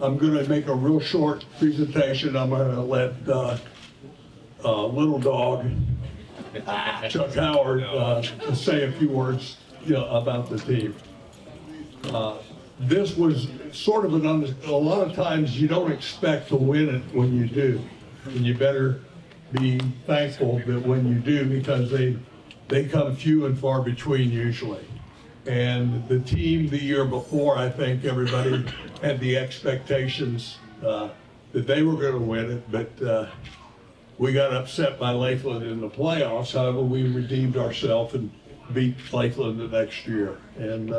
I'm going to make a real short presentation. I'm going to let little dog, Chuck Howard, say a few words about the team. This was sort of a lot of times you don't expect to win it when you do. And you better be thankful that when you do, because they come few and far between usually. And the team the year before, I think everybody had the expectations that they were going to win it, but we got upset by Lakeland in the playoffs. However, we redeemed ourselves and beat Lakeland the next year. And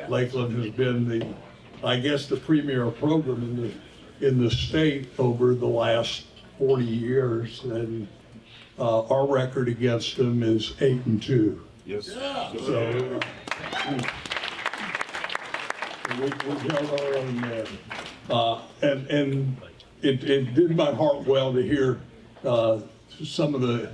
Lakeland has been I guess the premier program in the state over the last 40 years, and our record against them is 8-2. Yes. So we held our own there. And it did my heart well to hear some of the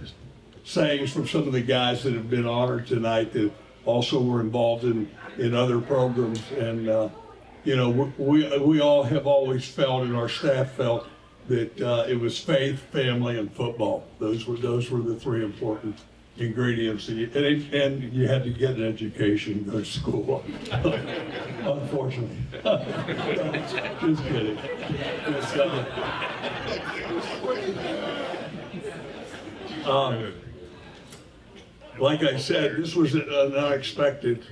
sayings from some of the guys that have been honored tonight that also were involved in other programs. And we all have always felt, and our staff felt, that it was faith, family, and football. Those were the three important ingredients, and you had to get an education, go to school. Unfortunately. Just kidding. Like I said, this was an unexpected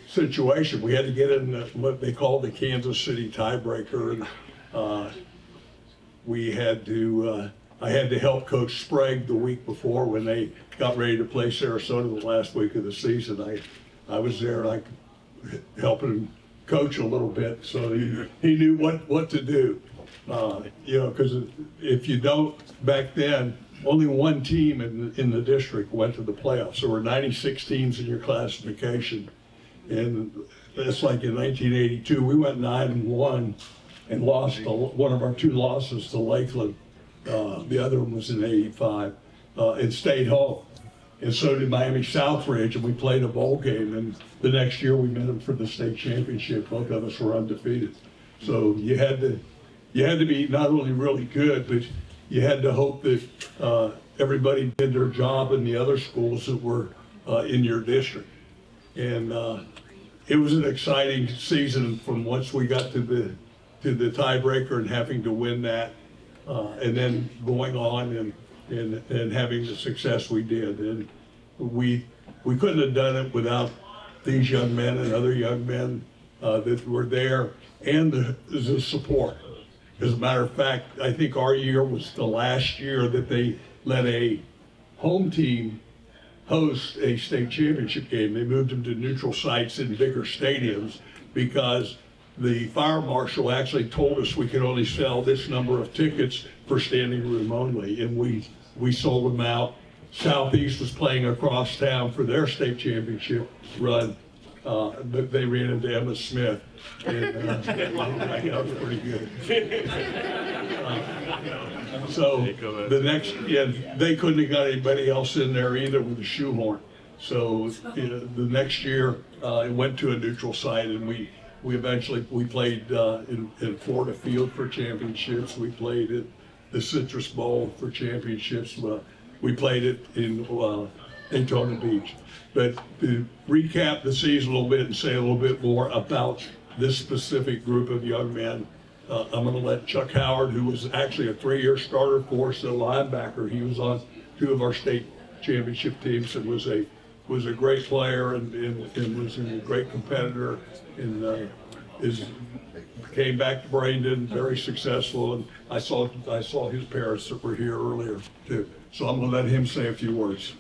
situation. We had to get in what they call the Kansas City tiebreaker, and we had to. I had to help Coach Sprague the week before when they got ready to play Sarasota the last week of the season. I was there like helping him coach a little bit, so he knew what to do. You know, because if you don't, back then, only one team in the district went to the playoffs. There were 96 teams in your classification, and that's like in 1982. We went 9-1 and lost one of our two losses to Lakeland. The other one was in '85, and stayed home. And so did Miami Southridge, and we played a bowl game. And the next year we met them for the state championship. Both of us were undefeated. So you had to be not only really good, but you had to hope that everybody did their job in the other schools that were in your district. And it was an exciting season from once we got to the tiebreaker and having to win that. And then going on and having the success we did. And we couldn't have done it without these young men and other young men that were there, and the support. As a matter of fact, I think our year was the last year that they let a home team host a state championship game. They moved them to neutral sites in bigger stadiums because the fire marshal actually told us we could only sell this number of tickets for standing room only, and we sold them out. Southeast was playing across town for their state championship run, but they ran into Emma Smith, and that was pretty good. So the next, they couldn't have got anybody else in there either with a shoehorn. So the next year, it went to a neutral site, and we eventually played in Florida Field for championships. We played at the Citrus Bowl for championships. We played it in Daytona Beach. But to recap the season a little bit and say a little bit more about this specific group of young men, I'm going to let Chuck Howard, who was actually a 3-year starter for us, a linebacker. He was on 2 of our state championship teams and was a great player and was a great competitor, and came back to Bradenton, very successful. And I saw his parents that were here earlier too. So I'm going to let him say a few words.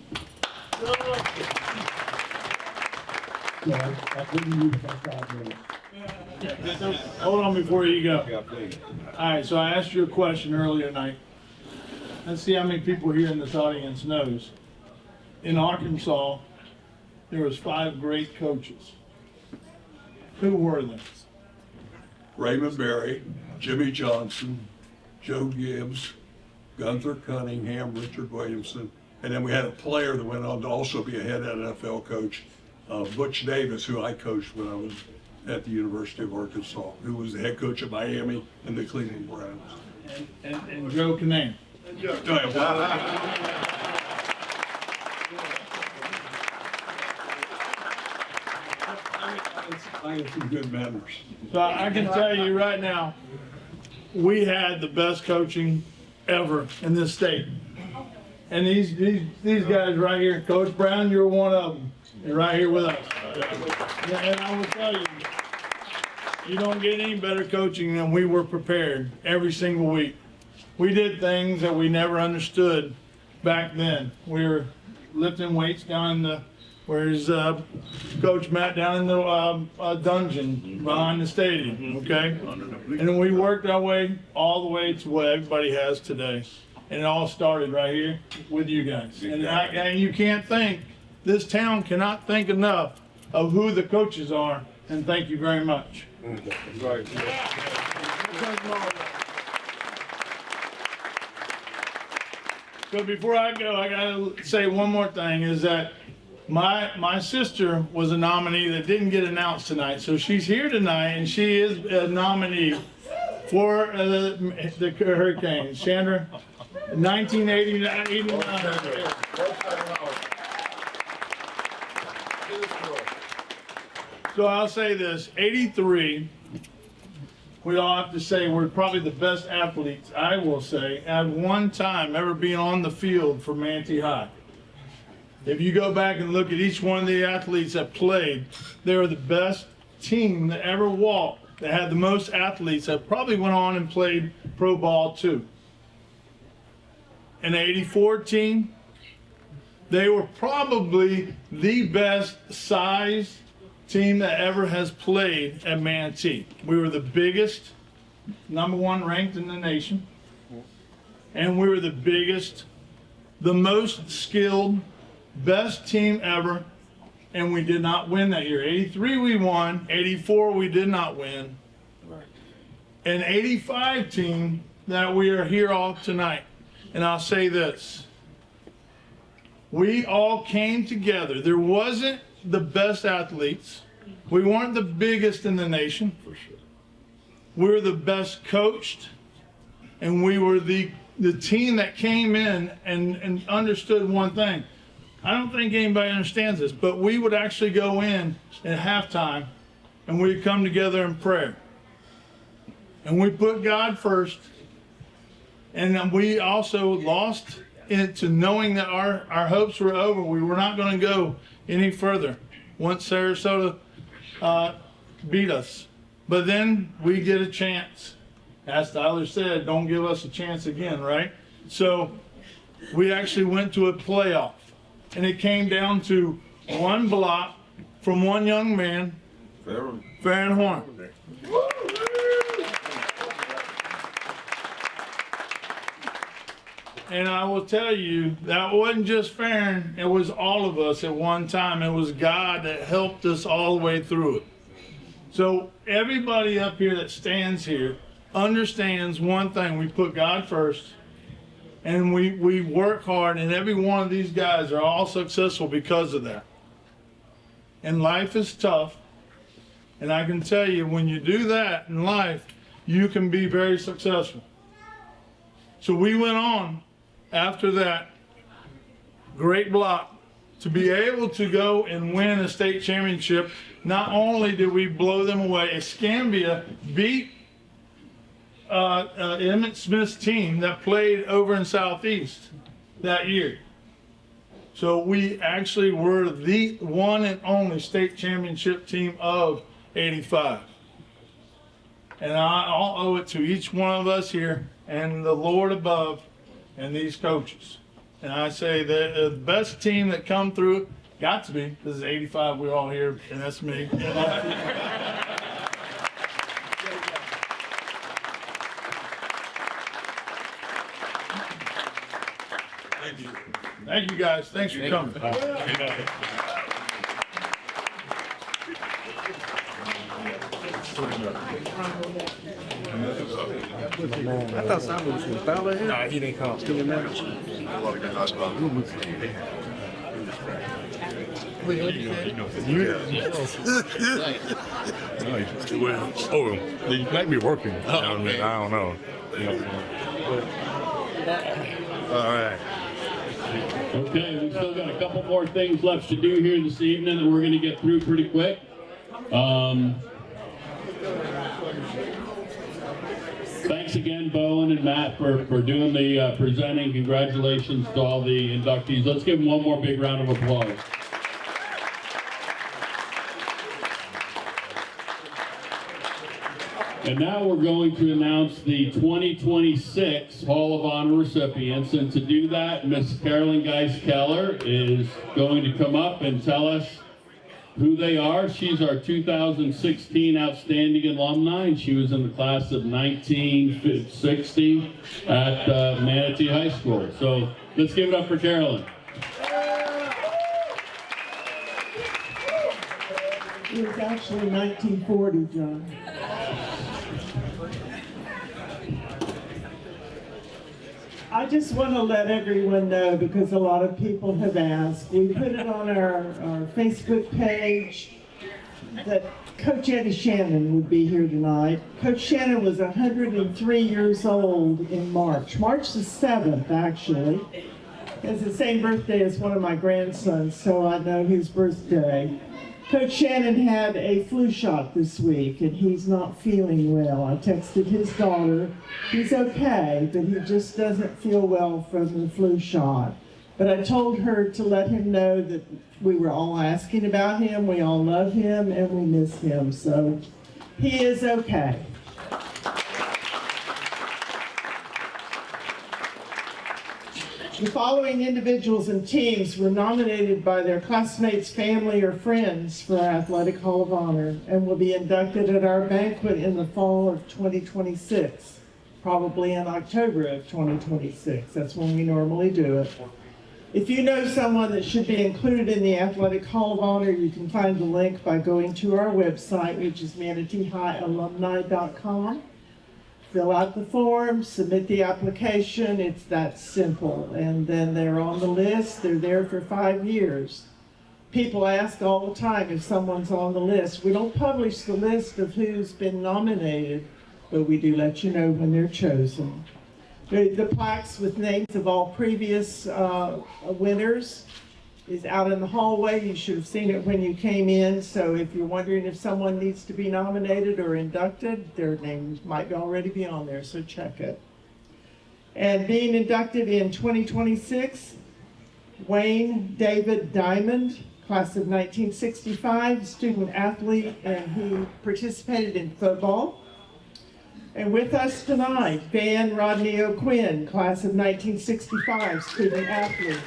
Hold on before you go. All right, so I asked you a question earlier tonight. Let's see how many people here in this audience knows. In Arkansas, there was 5 great coaches. Who were they? Raymond Berry, Jimmy Johnson, Joe Gibbs, Gunther Cunningham, Richard Williamson, and then we had a player that went on to also be a head NFL coach, Butch Davis, who I coached when I was at the University of Arkansas, who was the head coach of Miami and the Cleveland Browns. And Joe Canaan. I have some good manners. So I can tell you right now, we had the best coaching ever in this state. And these guys right here, Coach Brown, you're one of them. You're right here with us. And I will tell you, you don't get any better coaching than we were prepared every single week. We did things that we never understood back then. We were lifting weights down in the, where's Coach Matt down in the dungeon behind the stadium, okay? And then we worked our way all the way to what everybody has today. And it all started right here with you guys. And you can't think, this town cannot think enough of who the coaches are, and thank you very much. Right. So before I go, I gotta say one more thing, is that my sister was a nominee that didn't get announced tonight. So she's here tonight, and she is a nominee for the Hurricanes. Chandra, 1989. So I'll say this, 83, we all have to say we're probably the best athletes, I will say, at one time ever being on the field for Manatee High. If you go back and look at each one of the athletes that played, they were the best team that ever walked, that had the most athletes that probably went on and played pro ball too. In the 84 team, they were probably the best size team that ever has played at Manatee. We were the biggest, #1 ranked in the nation, and we were the biggest, the most skilled, best team ever, and we did not win that year. 83 we won, 84 we did not win. An 85 team that we are here all tonight, and I'll say this, we all came together. There wasn't the best athletes. We weren't the biggest in the nation, for sure. We were the best coached, and we were the team that came in and understood one thing. I don't think anybody understands this, but we would actually go in at halftime and we'd come together in prayer. And we put God first, and we also lost into knowing that our hopes were over. We were not going to go any further once Sarasota beat us. But then we get a chance. As Tyler said, don't give us a chance again, right? So we actually went to a playoff, and it came down to one block from one young man, Farron Horn. And I will tell you, that wasn't just Farron, it was all of us at one time. It was God that helped us all the way through it. So everybody up here that stands here understands one thing: we put God first, and we work hard, and every one of these guys are all successful because of that. And life is tough, and I can tell you, when you do that in life, you can be very successful. So we went on after that great block to be able to go and win a state championship. Not only did we blow them away, Escambia beat Emmett Smith's team that played over in Southeast that year. So we actually were the one and only state championship team of '85. And I'll owe it to each one of us here and the Lord above and these coaches. And I say that the best team that come through, got to be, this is '85, we're all here, and that's me. Thank you. Thank you guys. Thanks for coming. I thought Simon was going to foul him. Nah, he didn't come. Still in there. He might be working. I don't know. All right. Okay, we've still got a couple more things left to do here this evening that we're going to get through pretty quick. Thanks again, Bowen and Matt, for doing the presenting. Congratulations to all the inductees. Let's give them one more big round of applause. And now we're going to announce the 2026 Hall of Honor recipients. And to do that, Miss Carolyn Geis-Keller is going to come up and tell us who they are. She's our 2016 Outstanding Alumni, and she was in the class of 1960 at Manatee High School. So let's give it up for Carolyn. It was actually 1940, John. I just want to let everyone know, because a lot of people have asked. We put it on our Facebook page. that Coach Eddie Shannon would be here tonight. Coach Shannon was 103 years old in March the 7th, actually. He has the same birthday as one of my grandsons, so I know his birthday. Coach Shannon had a flu shot this week, and he's not feeling well. I texted his daughter. He's okay, but he just doesn't feel well from the flu shot. But I told her to let him know that we were all asking about him, we all love him, and we miss him. So he is okay. The following individuals and teams were nominated by their classmates, family, or friends for our Athletic Hall of Honor and will be inducted at our banquet in the fall of 2026, probably in October of 2026. That's when we normally do it. If you know someone that should be included in the Athletic Hall of Honor, you can find the link by going to our website, which is manateehighalumni.com. Fill out the form, submit the application. It's that simple. And then they're on the list. They're there for 5 years. People ask all the time if someone's on the list. We don't publish the list of who's been nominated, but we do let you know when they're chosen. The plaques with names of all previous winners is out in the hallway. You should have seen it when you came in. So if you're wondering if someone needs to be nominated or inducted, their names might already be on there, so check it. And being inducted in 2026, Wayne David Diamond, class of 1965, student athlete, and he participated in football. And with us tonight, Van Rodney O'Quinn, class of 1965, student athlete.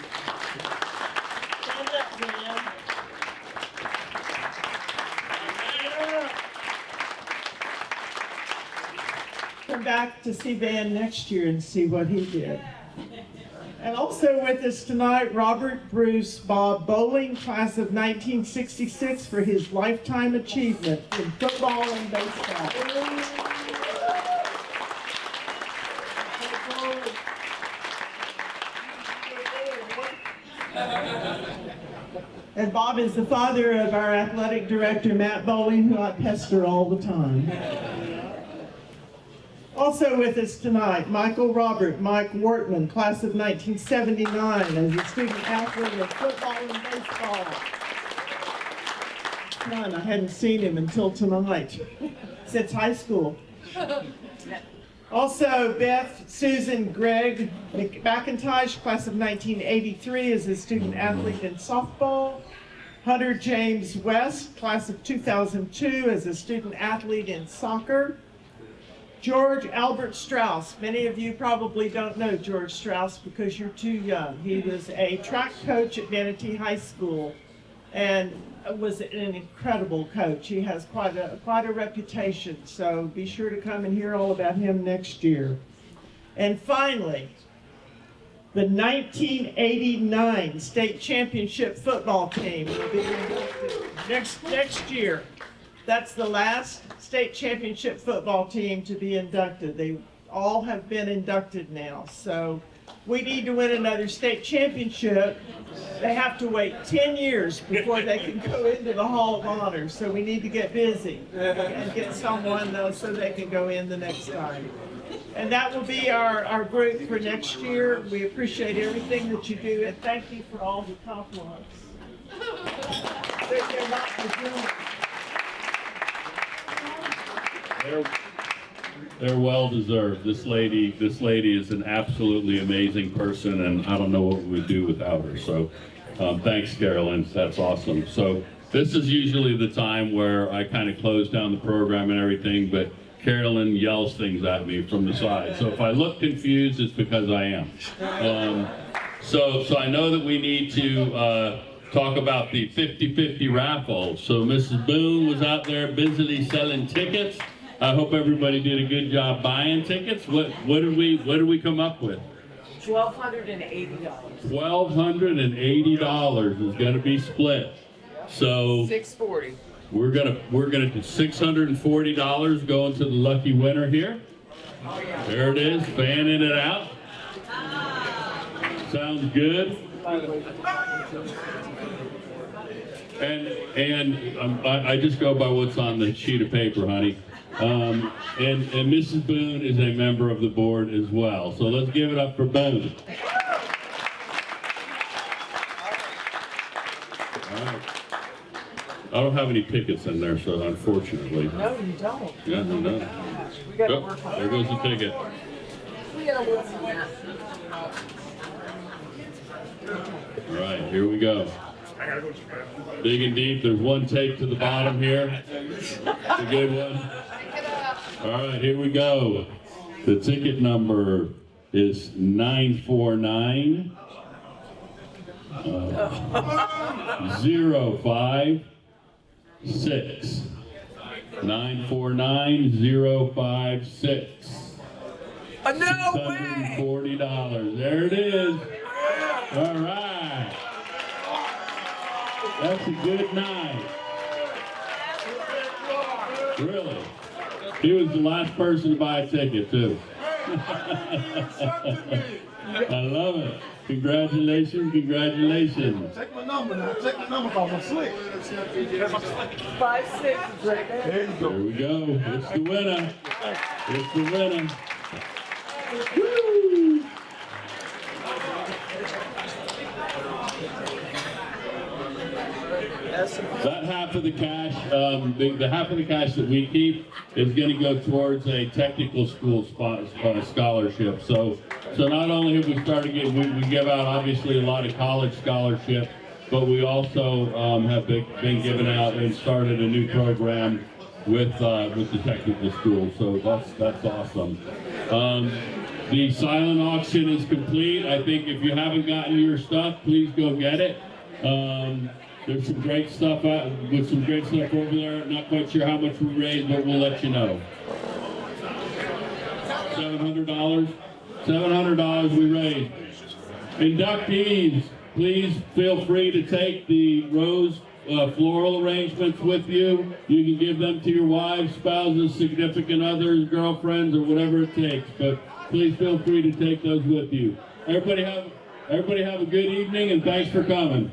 Stand up, Van. Come back to see Van next year and see what he did. And also with us tonight, Robert Bruce Bob Bowling, class of 1966, for his lifetime achievement in football and baseball. And Bob is the father of our athletic director, Matt Bowling, who I pester all the time. Also with us tonight, Michael Robert, Mike Wortman, class of 1979, as a student athlete of football and baseball. I hadn't seen him until tonight, since high school. Also, Beth Susan Greg McIntosh, class of 1983, as a student athlete in softball. Hunter James West, class of 2002, as a student athlete in soccer. George Albert Strauss. Many of you probably don't know George Strauss because you're too young. He was a track coach at Manatee High School and was an incredible coach. He has quite a reputation, so be sure to come and hear all about him next year. And finally, the 1989 state championship football team will be inducted next year. That's the last state championship football team to be inducted. They all have been inducted now. So we need to win another state championship. They have to wait 10 years before they can go into the Hall of Honor. So we need to get busy and get someone so they can go in the next time. And that will be our group for next year. We appreciate everything that you do, and thank you for all the compliments. They're not legitimate. They're well deserved. This lady is an absolutely amazing person, and I don't know what we would do without her. So thanks, Carolyn. That's awesome. So this is usually the time where I kind of close down the program and everything, but Carolyn yells things at me from the side. So if I look confused, it's because I am. So I know that we need to talk about the 50-50 raffle. So Mrs. Boone was out there busily selling tickets. I hope everybody did a good job buying tickets. What did we come up with? $1,280. $1,280 is going to be split. So $640. we're gonna do $640 going to the lucky winner here. There it is, fanning it out. Sounds good. And I just go by what's on the sheet of paper, honey. And Mrs. Boone is a member of the board as well. So let's give it up for Boone. All right. I don't have any tickets in there, so unfortunately. No, you don't. Yeah, no. We gotta Oh, work on there goes the ticket. We gotta work on that. All right, here we go. Big and deep. There's one tape to the bottom here. It's a good one. All right, here we go. The ticket number is 949 056. 949-056. No way! $640. There it is. All right. That's a good night. Really. He was the last person to buy a ticket, too. I love it. Congratulations, congratulations. Take my number now. Take my number off. I'm slick. 5'6", right there. There you go. There we go. It's the winner. It's the winner. Woo! That half of the cash, the half of the cash that we keep is going to go towards a technical school scholarship. So not only have we started getting, we give out obviously a lot of college scholarship, but we also have been giving out and started a new program with the technical school. So that's awesome. The silent auction is complete. I think if you haven't gotten your stuff, please go get it. There's some great stuff over there. Not quite sure how much we raised, but we'll let you know. $700. $700 we raised. Inductees, please feel free to take the rose floral arrangements with you. You can give them to your wives, spouses, significant others, girlfriends, or whatever it takes. But please feel free to take those with you. Everybody have a good evening, and thanks for coming.